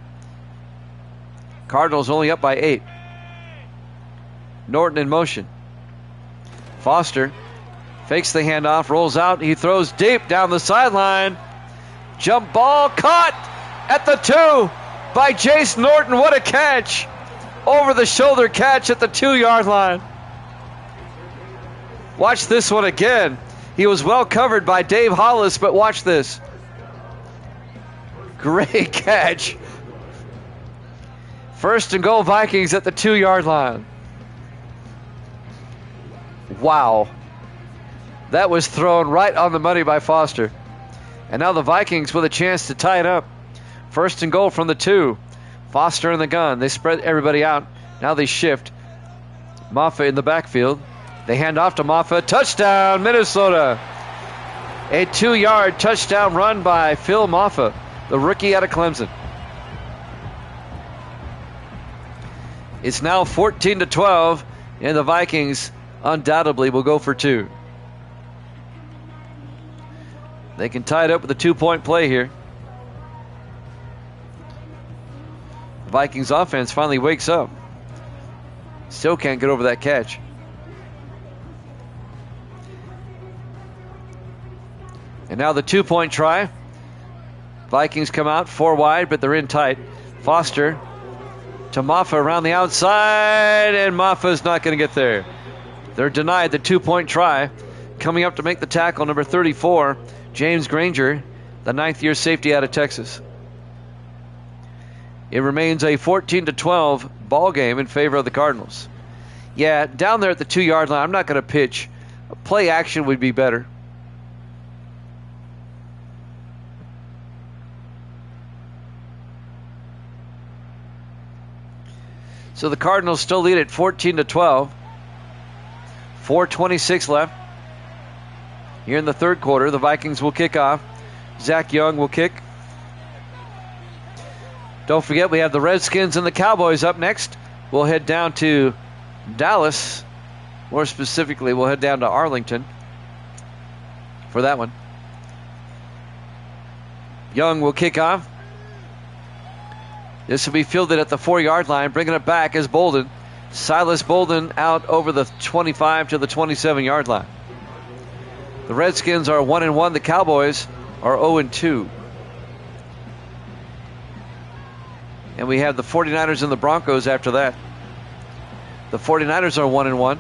Cardinals only up by 8. Norton in motion. Foster fakes the handoff, rolls out. He throws deep down the sideline. Jump ball caught at the 2 by Jace Norton. What a catch. Over the shoulder catch at the 2-yard line. Watch this one again. He was well covered by Dave Hollis, but watch this. Great catch. 1st and goal Vikings at the 2-yard line. Wow. That was thrown right on the money by Foster. And now the Vikings with a chance to tie it up. 1st and goal from the 2. Foster in the gun. They spread everybody out. Now they shift. Maffa in the backfield. They hand off to Maffa. Touchdown, Minnesota. A 2-yard touchdown run by Phil Maffa, the rookie out of Clemson. It's now 14-12, and the Vikings undoubtedly will go for 2. They can tie it up with a 2-point play here. The Vikings offense finally wakes up. Still can't get over that catch. And now the 2-point try. Vikings come out 4 wide, but they're in tight. Foster to Maffa around the outside, and Maffa's not going to get there. They're denied the 2-point try. Coming up to make the tackle, number 34, James Granger, the 9th-year safety out of Texas. It remains a 14-12 ball game in favor of the Cardinals. Yeah, down there at the 2-yard line, I'm not going to pitch. Play action would be better. So the Cardinals still lead at 14-12. 4:26 left. Here in the 3rd quarter, the Vikings will kick off. Zach Young will kick. Don't forget, we have the Redskins and the Cowboys up next. We'll head down to Dallas. More specifically, we'll head down to Arlington for that one. Young will kick off. This will be fielded at the 4-yard line. Bringing it back is Bolden. Silas Bolden out over the 25 to the 27-yard line. The Redskins are 1-1. The Cowboys are 0-2. And we have the 49ers and the Broncos after that. The 49ers are 1-1.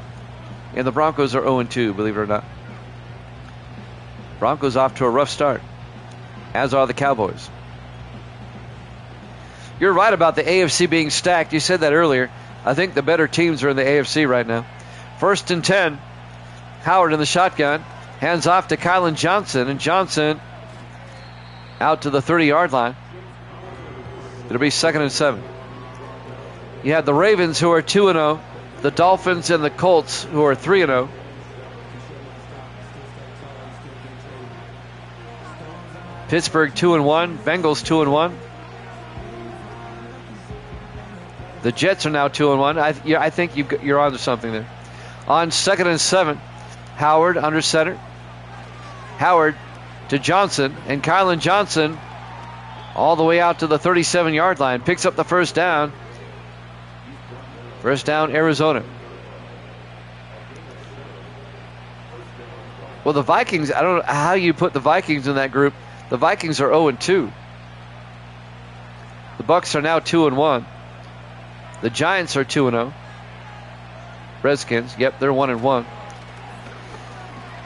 And the Broncos are 0-2, believe it or not. Broncos off to a rough start, as are the Cowboys. You're right about the AFC being stacked. You said that earlier. I think the better teams are in the AFC right now. 1st and 10. Howard in the shotgun. Hands off to Kylan Johnson. And Johnson out to the 30-yard line. It'll be 2nd and 7. You have the Ravens, who are 2-0. The Dolphins and the Colts, who are 3-0. Pittsburgh 2-1. Bengals 2-1. The Jets are now 2-1. I think you're onto something there. On 2nd and 7, Howard under center. Howard to Johnson, and Kylan Johnson all the way out to the 37-yard line. Picks up the first down. First down, Arizona. Well, the Vikings, I don't know how you put the Vikings in that group. The Vikings are 0-2. The Bucs are now 2-1. The Giants are 2-0. Redskins, yep, they're 1-1.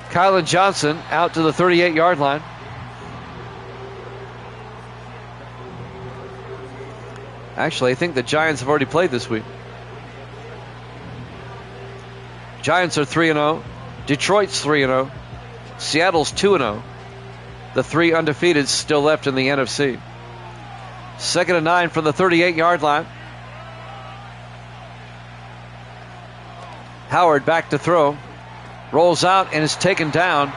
Kylan Johnson out to the 38-yard line. Actually, I think the Giants have already played this week. Giants are 3-0. Detroit's 3-0. Seattle's 2-0. The 3 undefeated still left in the NFC. 2nd and 9 from the 38-yard line. Howard back to throw. Rolls out and is taken down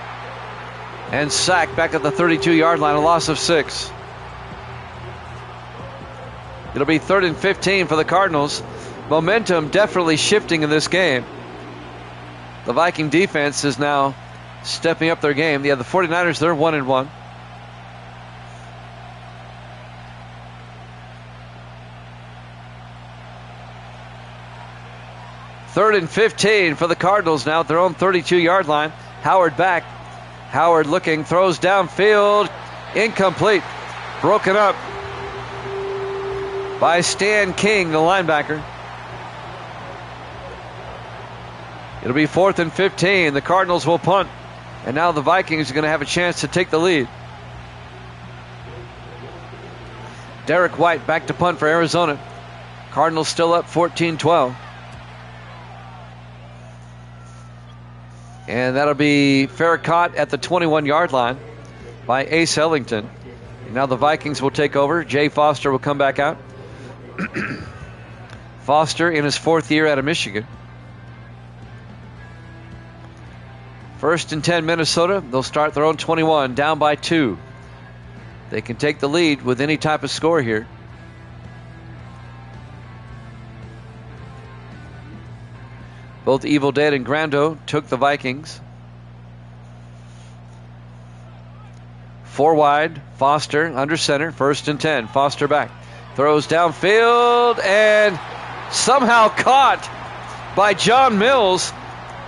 and sacked back at the 32-yard line. A loss of 6. It'll be 3rd and 15 for the Cardinals. Momentum definitely shifting in this game. The Viking defense is now stepping up their game. Yeah, the 49ers, they're 1-1. Third and 15 for the Cardinals now at their own 32-yard line. Howard back. Howard looking, throws downfield. Incomplete. Broken up by Stan King, the linebacker. It'll be 4th and 15. The Cardinals will punt. And now the Vikings are going to have a chance to take the lead. Derek White back to punt for Arizona. Cardinals still up 14-12. And that'll be fair caught at the 21-yard line by Ace Ellington. And now the Vikings will take over. Jay Foster will come back out. Foster in his 4th year out of Michigan. 1st and 10 Minnesota. They'll start their own 21, down by 2. They can take the lead with any type of score here. Both Evil Dead and Grando took the Vikings. 4 wide. Foster under center. 1st and 10. Foster back. Throws downfield and somehow caught by John Mills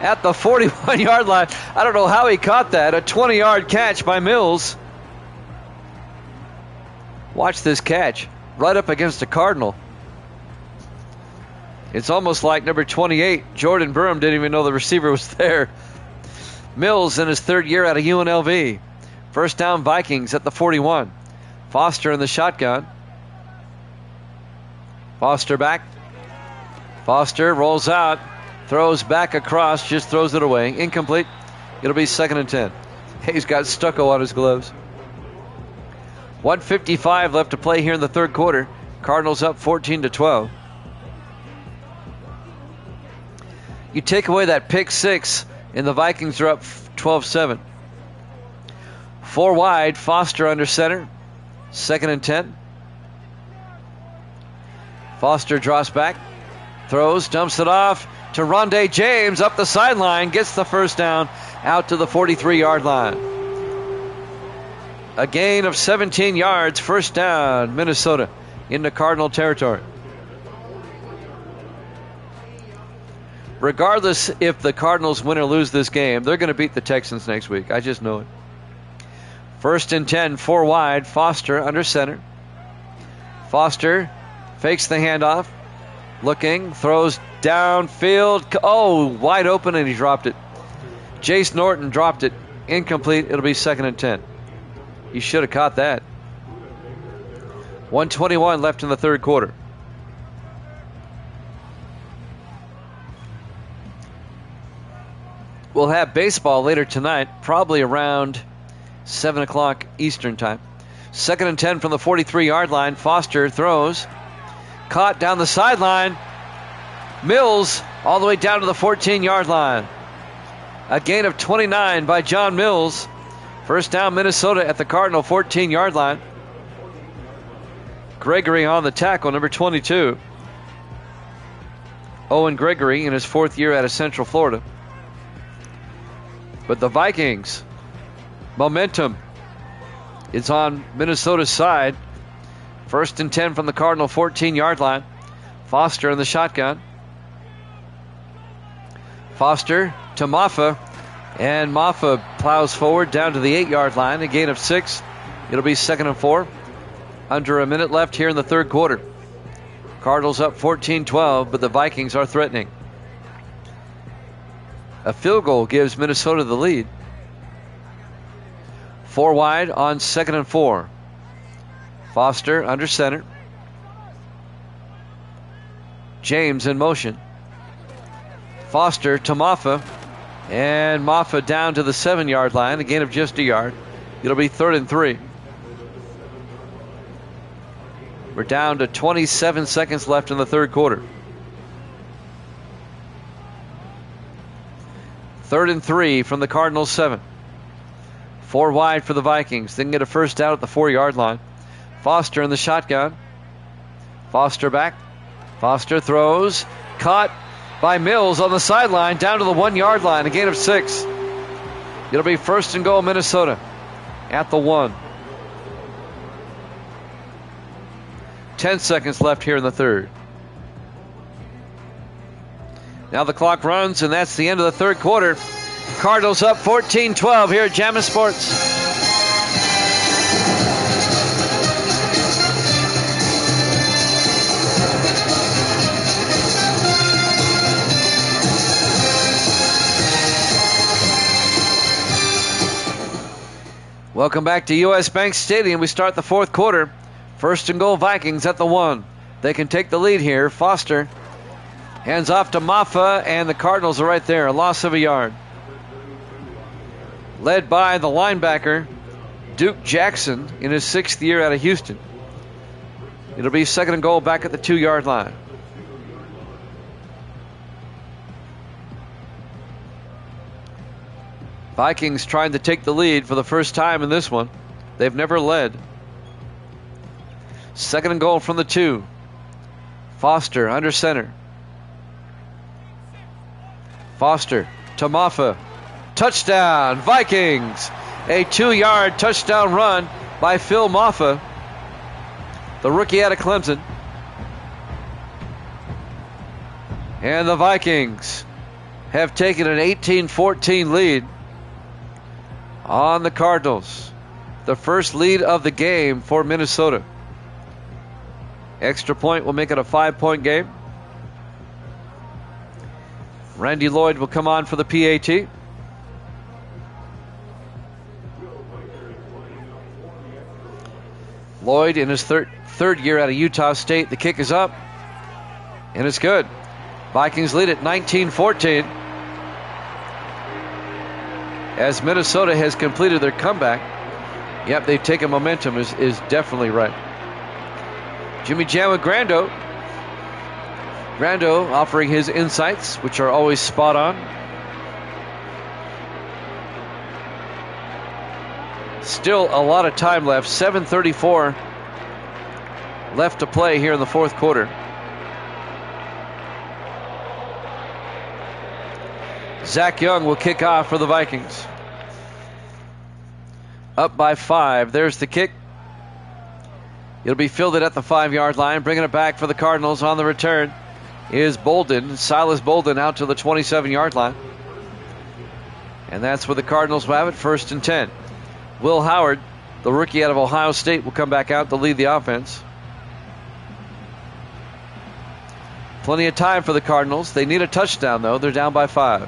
at the 41-yard line. I don't know how he caught that. A 20-yard catch by Mills. Watch this catch. Right up against a Cardinal. It's almost like number 28, Jordan Burham, didn't even know the receiver was there. Mills in his 3rd year out of UNLV. First down Vikings at the 41. Foster in the shotgun. Foster back. Foster rolls out. Throws back across. Just throws it away. Incomplete. It'll be 2nd and 10. He's got stucco on his gloves. 1:55 left to play here in the 3rd quarter. Cardinals up 14-12. You take away that pick 6, and the Vikings are up 12-7. 4 wide, Foster under center. 2nd and 10. Foster drops back, throws, dumps it off to Rondé James up the sideline, gets the first down out to the 43-yard line. A gain of 17 yards, first down, Minnesota. into Cardinal territory. Regardless if the Cardinals win or lose this game, they're going to beat the Texans next week. I just know it. 1st and 10, 4 wide. Foster under center. Foster fakes the handoff. Looking, throws downfield. Oh, wide open, and he dropped it. Jace Norton dropped it. Incomplete. It'll be 2nd and 10. He should have caught that. 1:21 left in the third quarter. We'll have baseball later tonight, probably around 7 o'clock Eastern time. 2nd and 10 from the 43-yard line. Foster throws. Caught down the sideline. Mills all the way down to the 14-yard line. A gain of 29 by John Mills. First down, Minnesota at the Cardinal 14-yard line. Gregory on the tackle, number 22. Owen Gregory in his 4th year out of Central Florida. But the Vikings, momentum is on Minnesota's side. 1st and 10 from the Cardinal 14-yard line. Foster in the shotgun. Foster to Maffa. And Maffa plows forward down to the 8-yard line. A gain of 6. It'll be 2nd and 4. Under a minute left here in the third quarter. Cardinals up 14-12, but the Vikings are threatening. A field goal gives Minnesota the lead. 4 wide on 2nd and 4. Foster under center. James in motion. Foster to Maffa. And Maffa down to the 7-yard line. A gain of just a yard. It'll be 3rd and 3. We're down to 27 seconds left in the third quarter. 3rd and 3 from the Cardinals 7. 4 wide for the Vikings. They can get a first down at the 4-yard line. Foster in the shotgun. Foster back. Foster throws. Caught by Mills on the sideline down to the 1-yard line. A gain of 6. It'll be 1st and goal Minnesota at the 1. 10 seconds left here in the third. Now the clock runs, and that's the end of the third quarter. Cardinals up 14-12 here at Jammin' Sports. Welcome back to U.S. Bank Stadium. We start the fourth quarter. 1st and goal Vikings at the 1. They can take the lead here. Foster hands off to Maffa, and the Cardinals are right there. A loss of a yard. Led by the linebacker, Duke Jackson, in his 6th year out of Houston. It'll be 2nd and goal back at the 2-yard line. Vikings trying to take the lead for the first time in this one. They've never led. 2nd and goal from the 2. Foster under center. Foster to Maffa. Touchdown, Vikings! A 2-yard touchdown run by Phil Maffa, the rookie out of Clemson. And the Vikings have taken an 18-14 lead on the Cardinals. The first lead of the game for Minnesota. Extra point will make it a 5-point game. Randy Lloyd will come on for the PAT. Lloyd in his third year out of Utah State. The kick is up, and it's good. Vikings lead at 19-14 as Minnesota has completed their comeback. Yep, they've taken momentum is definitely right. Jimmy Jam with Grando. Grando offering his insights, which are always spot on. Still a lot of time left. 7:34 left to play here in the fourth quarter. Zach Young will kick off for the Vikings. Up by 5. There's the kick. It'll be fielded at the 5-yard line. Bringing it back for the Cardinals on the return is Bolden. Silas Bolden out to the 27-yard line. And that's where the Cardinals will have it, 1st and 10. Will Howard, the rookie out of Ohio State, will come back out to lead the offense. Plenty of time for the Cardinals. They need a touchdown, though. They're down by 5.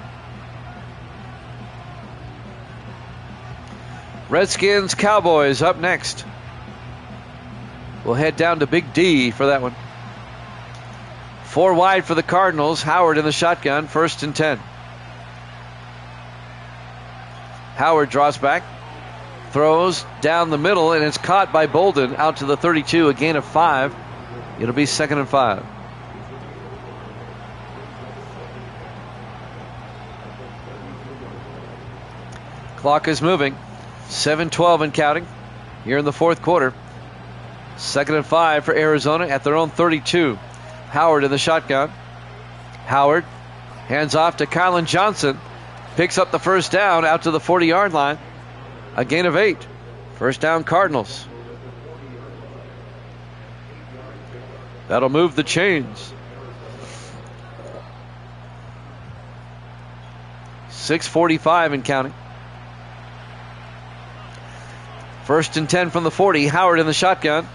Redskins, Cowboys up next. We'll head down to Big D for that one. 4 wide for the Cardinals. Howard in the shotgun, 1st and 10. Howard draws back, throws down the middle, and it's caught by Bolden out to the 32, a gain of 5. It'll be 2nd and 5. Clock is moving. 7:12 and counting here in the 4th quarter. 2nd and 5 for Arizona at their own 32. Howard in the shotgun. Howard hands off to Kylan Johnson. Picks up the 1st down out to the 40-yard line. A gain of 8. 1st down Cardinals. That'll move the chains. 6:45 and counting. 1st and 10 from the 40. Howard in the shotgun.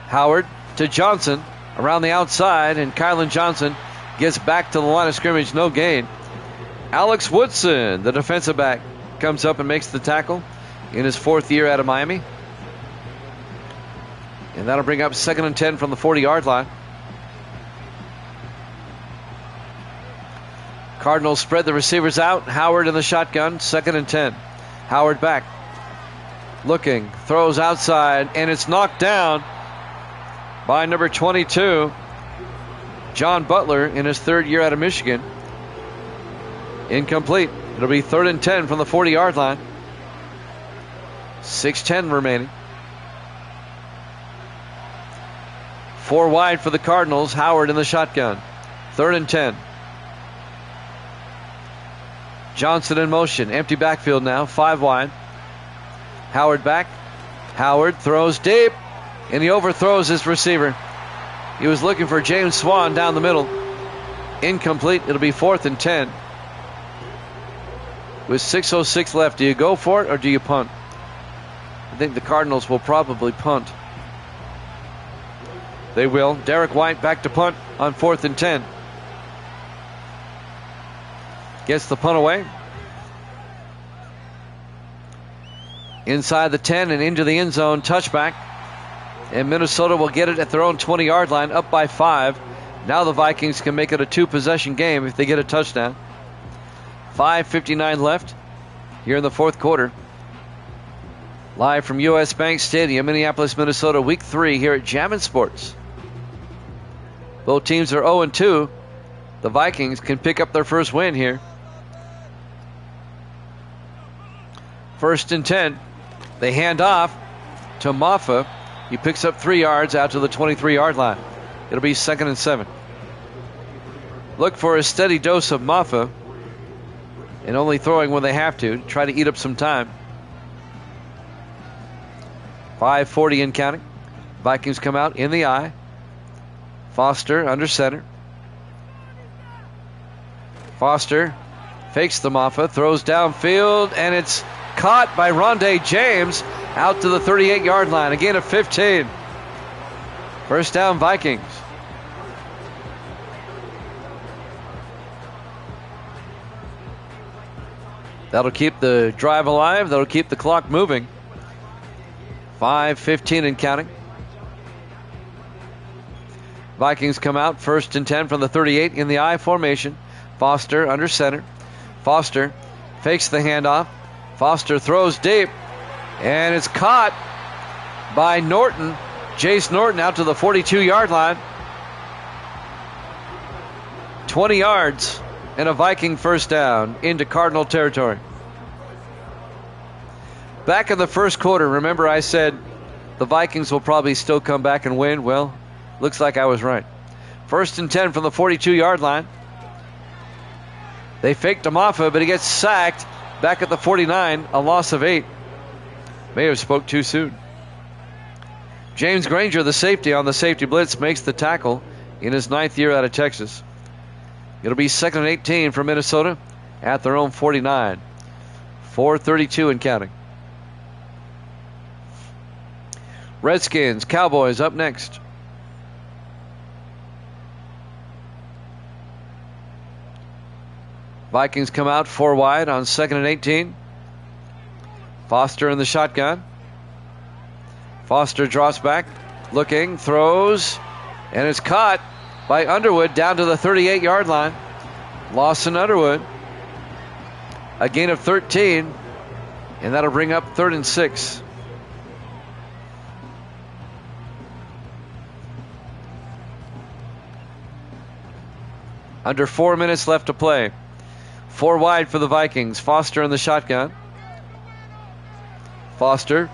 Howard to Johnson around the outside, and Kylan Johnson gets back to the line of scrimmage, no gain. Alex Woodson, the defensive back, comes up and makes the tackle in his 4th year out of Miami. And that'll bring up 2nd and 10 from the 40-yard line. Cardinals spread the receivers out. Howard in the shotgun, 2nd and 10. Howard back. Looking, throws outside, and it's knocked down by number 22, John Butler, in his 3rd year out of Michigan. Incomplete. It'll be 3rd and 10 from the 40-yard line. 6:10 remaining. 4 wide for the Cardinals. Howard in the shotgun. 3rd and 10. Johnson in motion. Empty backfield now. 5 wide. Howard back. Howard throws deep, and he overthrows his receiver. He was looking for James Swan down the middle. Incomplete. It'll be 4th and 10. With 6:06 left, do you go for it or do you punt? I think the Cardinals will probably punt. They will. Derek White back to punt on 4th and 10. Gets the punt away. Inside the 10 and into the end zone, touchback. And Minnesota will get it at their own 20-yard line, up by 5. Now the Vikings can make it a 2-possession game if they get a touchdown. 5:59 left here in the 4th quarter. Live from U.S. Bank Stadium, Minneapolis, Minnesota, Week 3 here at Jammin' Sports. Both teams are 0-2. The Vikings can pick up their first win here. 1st and 10. They hand off to Maffa. He picks up 3 yards out to the 23-yard line. It'll be 2nd and 7. Look for a steady dose of Maffa and only throwing when they have to. Try to eat up some time. 5:40 and counting. Vikings come out in the eye. Foster under center. Foster fakes the Maffa, throws downfield, and it's caught by Rondé James out to the 38-yard line. A gain of 15. 1st down Vikings. That'll keep the drive alive. That'll keep the clock moving. 5:15 and counting. Vikings come out 1st and 10 from the 38 in the I formation. Foster under center. Foster fakes the handoff. Foster throws deep, and it's caught by Norton. Jace Norton out to the 42-yard line. 20 yards and a Viking 1st down into Cardinal territory. Back in the 1st quarter, remember I said the Vikings will probably still come back and win? Well, looks like I was right. 1st and 10 from the 42-yard line. They faked him off of, but he gets sacked back at the 49, a loss of 8. May have spoke too soon. James Granger, the safety on the safety blitz, makes the tackle in his 9th year out of Texas. It'll be 2nd and 18 for Minnesota at their own 49. 4:32 and counting. Redskins, Cowboys up next. Vikings come out 4 wide on 2nd and 18. Foster in the shotgun. Foster drops back, looking, throws, and it's caught by Underwood down to the 38-yard line. Lawson Underwood. A gain of 13, and that'll bring up 3rd and 6. Under 4 minutes left to play. 4 wide for the Vikings. Foster in the shotgun. Foster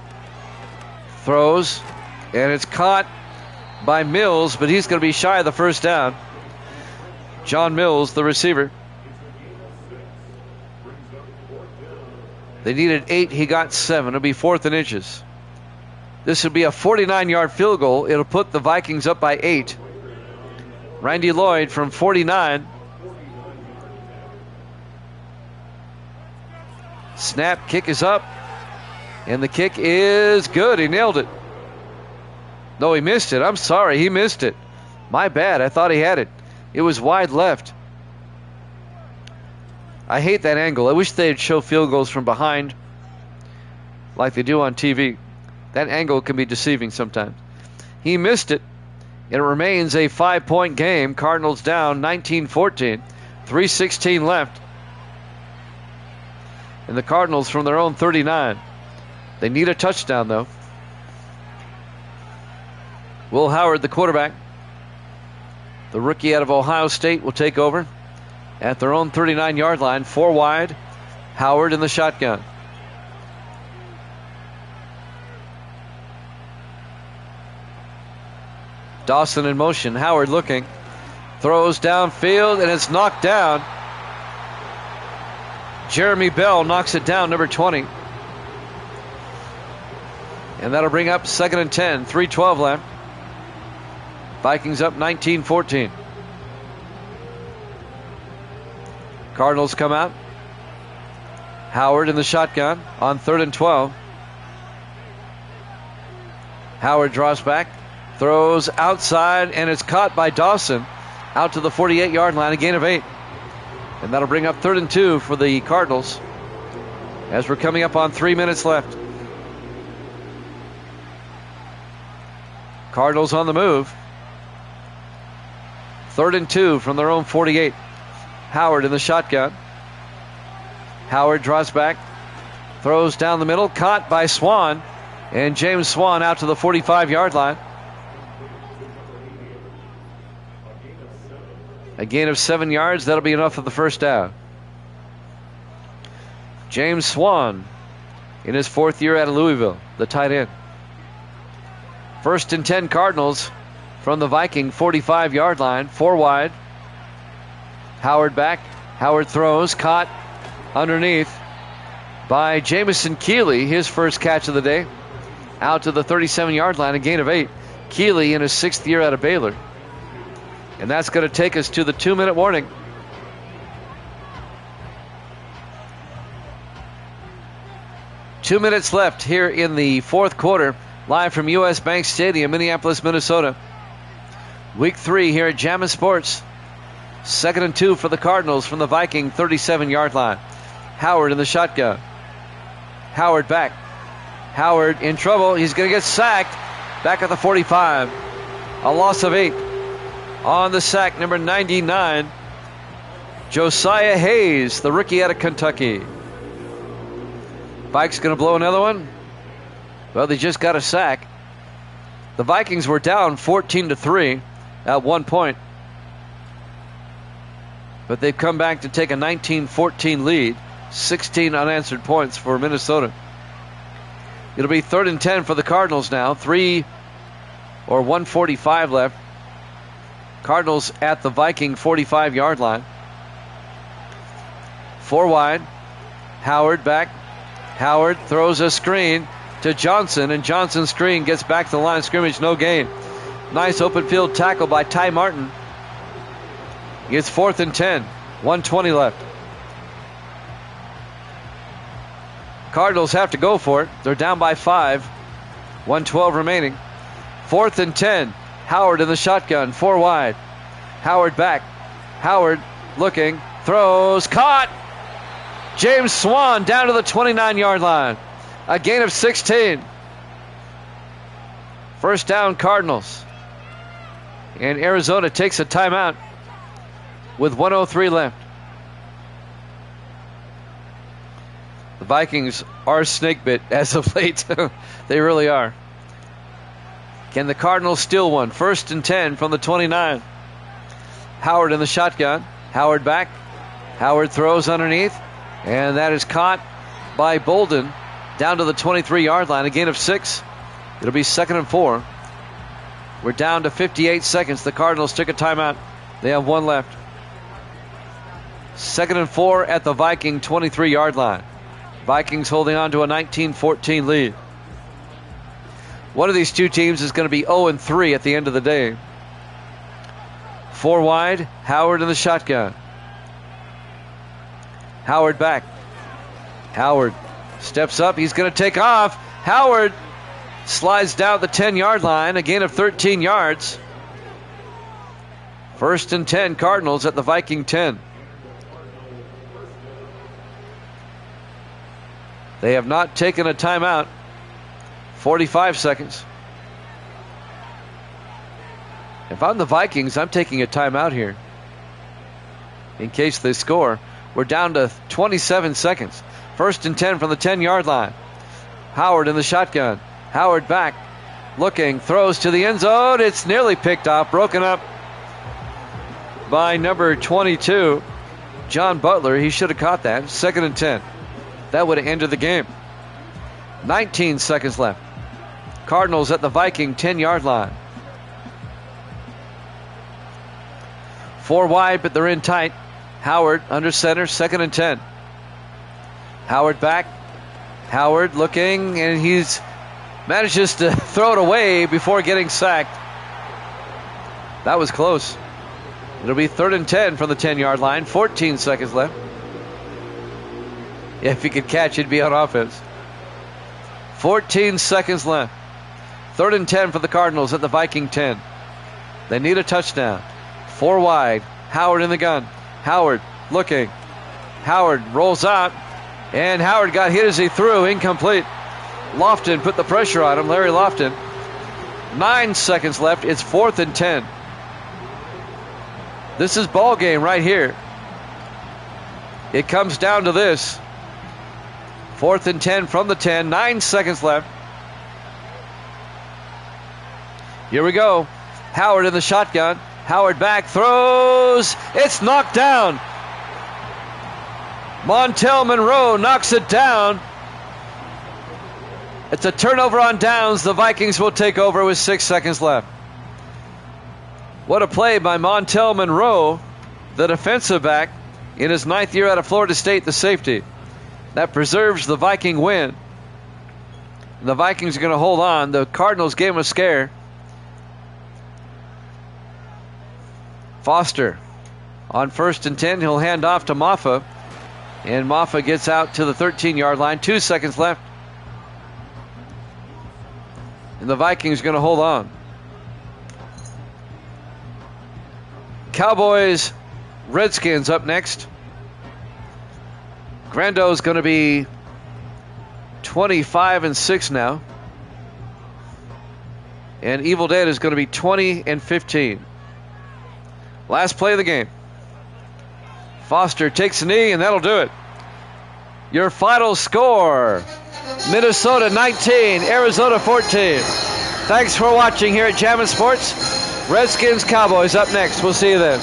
throws, and it's caught by Mills, but he's going to be shy of the first down. John Mills, the receiver. They needed 8. He got 7. It'll be 4th and inches. This would be a 49-yard field goal. It'll put the Vikings up by 8. Randy Lloyd from 49. Snap, kick is up. And the kick is good. He nailed it. No, he missed it. I'm sorry. He missed it. My bad. I thought he had it. It was wide left. I hate that angle. I wish they'd show field goals from behind like they do on TV. That angle can be deceiving sometimes. He missed it. It remains a 5-point game. Cardinals down 19-14. 3:16 left. And the Cardinals from their own 39. They need a touchdown, though. Will Howard, the quarterback, the rookie out of Ohio State, will take over at their own 39-yard line. 4 wide. Howard in the shotgun. Dawson in motion. Howard looking. Throws downfield, and it's knocked down. Jeremy Bell knocks it down, number 20. And that'll bring up 2nd and 10. 3:12 left. Vikings up 19-14. Cardinals come out. Howard in the shotgun on 3rd and 12. Howard draws back. Throws outside, and it's caught by Dawson out to the 48-yard line, a gain of 8. And that'll bring up 3rd and 2 for the Cardinals as we're coming up on 3 minutes left. Cardinals on the move. 3rd and 2 from their own 48. Howard in the shotgun. Howard draws back. Throws down the middle. Caught by Swan. And James Swan out to the 45-yard line. A gain of 7 yards. That'll be enough for the first down. James Swan in his 4th year out of Louisville, the tight end. 1st and 10 Cardinals from the Viking 45-yard line. 4 wide. Howard back. Howard throws. Caught underneath by Jamison Keeley. His first catch of the day. Out to the 37-yard line. A gain of 8. Keeley in his 6th year out of Baylor. And that's going to take us to the 2-minute warning. Two minutes left here in the 4th quarter. Live from US Bank Stadium, Minneapolis, Minnesota. Week 3 here at Jammin' Sports. 2nd and 2 for the Cardinals from the Viking 37-yard line. Howard in the shotgun. Howard back. Howard in trouble. He's going to get sacked. Back at the 45. A loss of 8. On the sack, number 99, Josiah Hayes, the rookie out of Kentucky. Vikes going to blow another one? Well, they just got a sack. The Vikings were down 14-3 at one point. But they've come back to take a 19-14 lead. 16 unanswered points for Minnesota. It'll be 3rd and 10 for the Cardinals now. 1:45 left. Cardinals at the Viking 45-yard line. 4 wide. Howard back. Howard throws a screen. to Johnson, and Johnson's screen gets back to the line of scrimmage, no gain. Nice open field tackle by Ty Martin. It's 4th and 10, 1:20 left. Cardinals have to go for it. They're down by 5, 1:12 remaining. 4th and 10, Howard in the shotgun, 4 wide. Howard back. Howard looking, throws, caught. James Swan down to the 29-yard line. A gain of 16. First down, Cardinals. And Arizona takes a timeout with 1:03 left. The Vikings are snake bit as of late. They really are. Can the Cardinals steal one? 1st and 10 from the 29. Howard in the shotgun. Howard back. Howard throws underneath. And that is caught by Bolden down to the 23-yard line. A gain of 6. It'll be 2nd and 4. We're down to 58 seconds. The Cardinals took a timeout. They have 1 left. 2nd and 4 at the Viking 23-yard line. Vikings holding on to a 19-14 lead. One of these two teams is going to be 0-3 at the end of the day. 4 wide, Howard in the shotgun. Howard back. Howard steps up. He's going to take off. Howard slides down the 10-yard line. A gain of 13 yards. 1st and 10, Cardinals at the Viking 10. They have not taken a timeout. 45 seconds. If I'm the Vikings, I'm taking a timeout here in case they score. We're down to 27 seconds. 1st and 10 from the 10-yard line. Howard in the shotgun. Howard back. Looking. Throws to the end zone. It's nearly picked off. Broken up by number 22, John Butler. He should have caught that. 2nd and 10. That would have ended the game. 19 seconds left. Cardinals at the Viking 10-yard line. 4 wide, but they're in tight. Howard under center, 2nd and 10. Howard back. Howard looking, and he's manages to throw it away before getting sacked. That was close. It'll be 3rd and 10 from the 10-yard line. 14 seconds left. Yeah, if he could catch, he'd be on offense. 14 seconds left. 3rd and 10 for the Cardinals at the Viking 10. They need a touchdown. 4 wide. Howard in the gun. Howard looking. Howard rolls out. And Howard got hit as he threw. Incomplete. Lofton put the pressure on him. Larry Lofton. 9 seconds left. It's 4th and 10. This is ball game right here. It comes down to this. 4th and 10 from the 10. 9 seconds left. Here we go. Howard in the shotgun. Howard back, throws. It's knocked down. Montel Monroe knocks it down. It's a turnover on downs. The Vikings will take over with 6 seconds left. What a play by Montel Monroe, the defensive back, in his 9th year out of Florida State, the safety. That preserves the Viking win. The Vikings are going to hold on. The Cardinals gave them a scare. Foster on 1st and 10. He'll hand off to Maffa. And Maffa gets out to the 13-yard line. 2 seconds left. And the Vikings are going to hold on. Cowboys, Redskins up next. Grando's going to be 25-6 now. And Evil Dead is going to be 20-15. Last play of the game. Foster takes a knee, and that'll do it. Your final score, Minnesota 19, Arizona 14. Thanks for watching here at Jammin' Sports. Redskins, Cowboys up next. We'll see you then.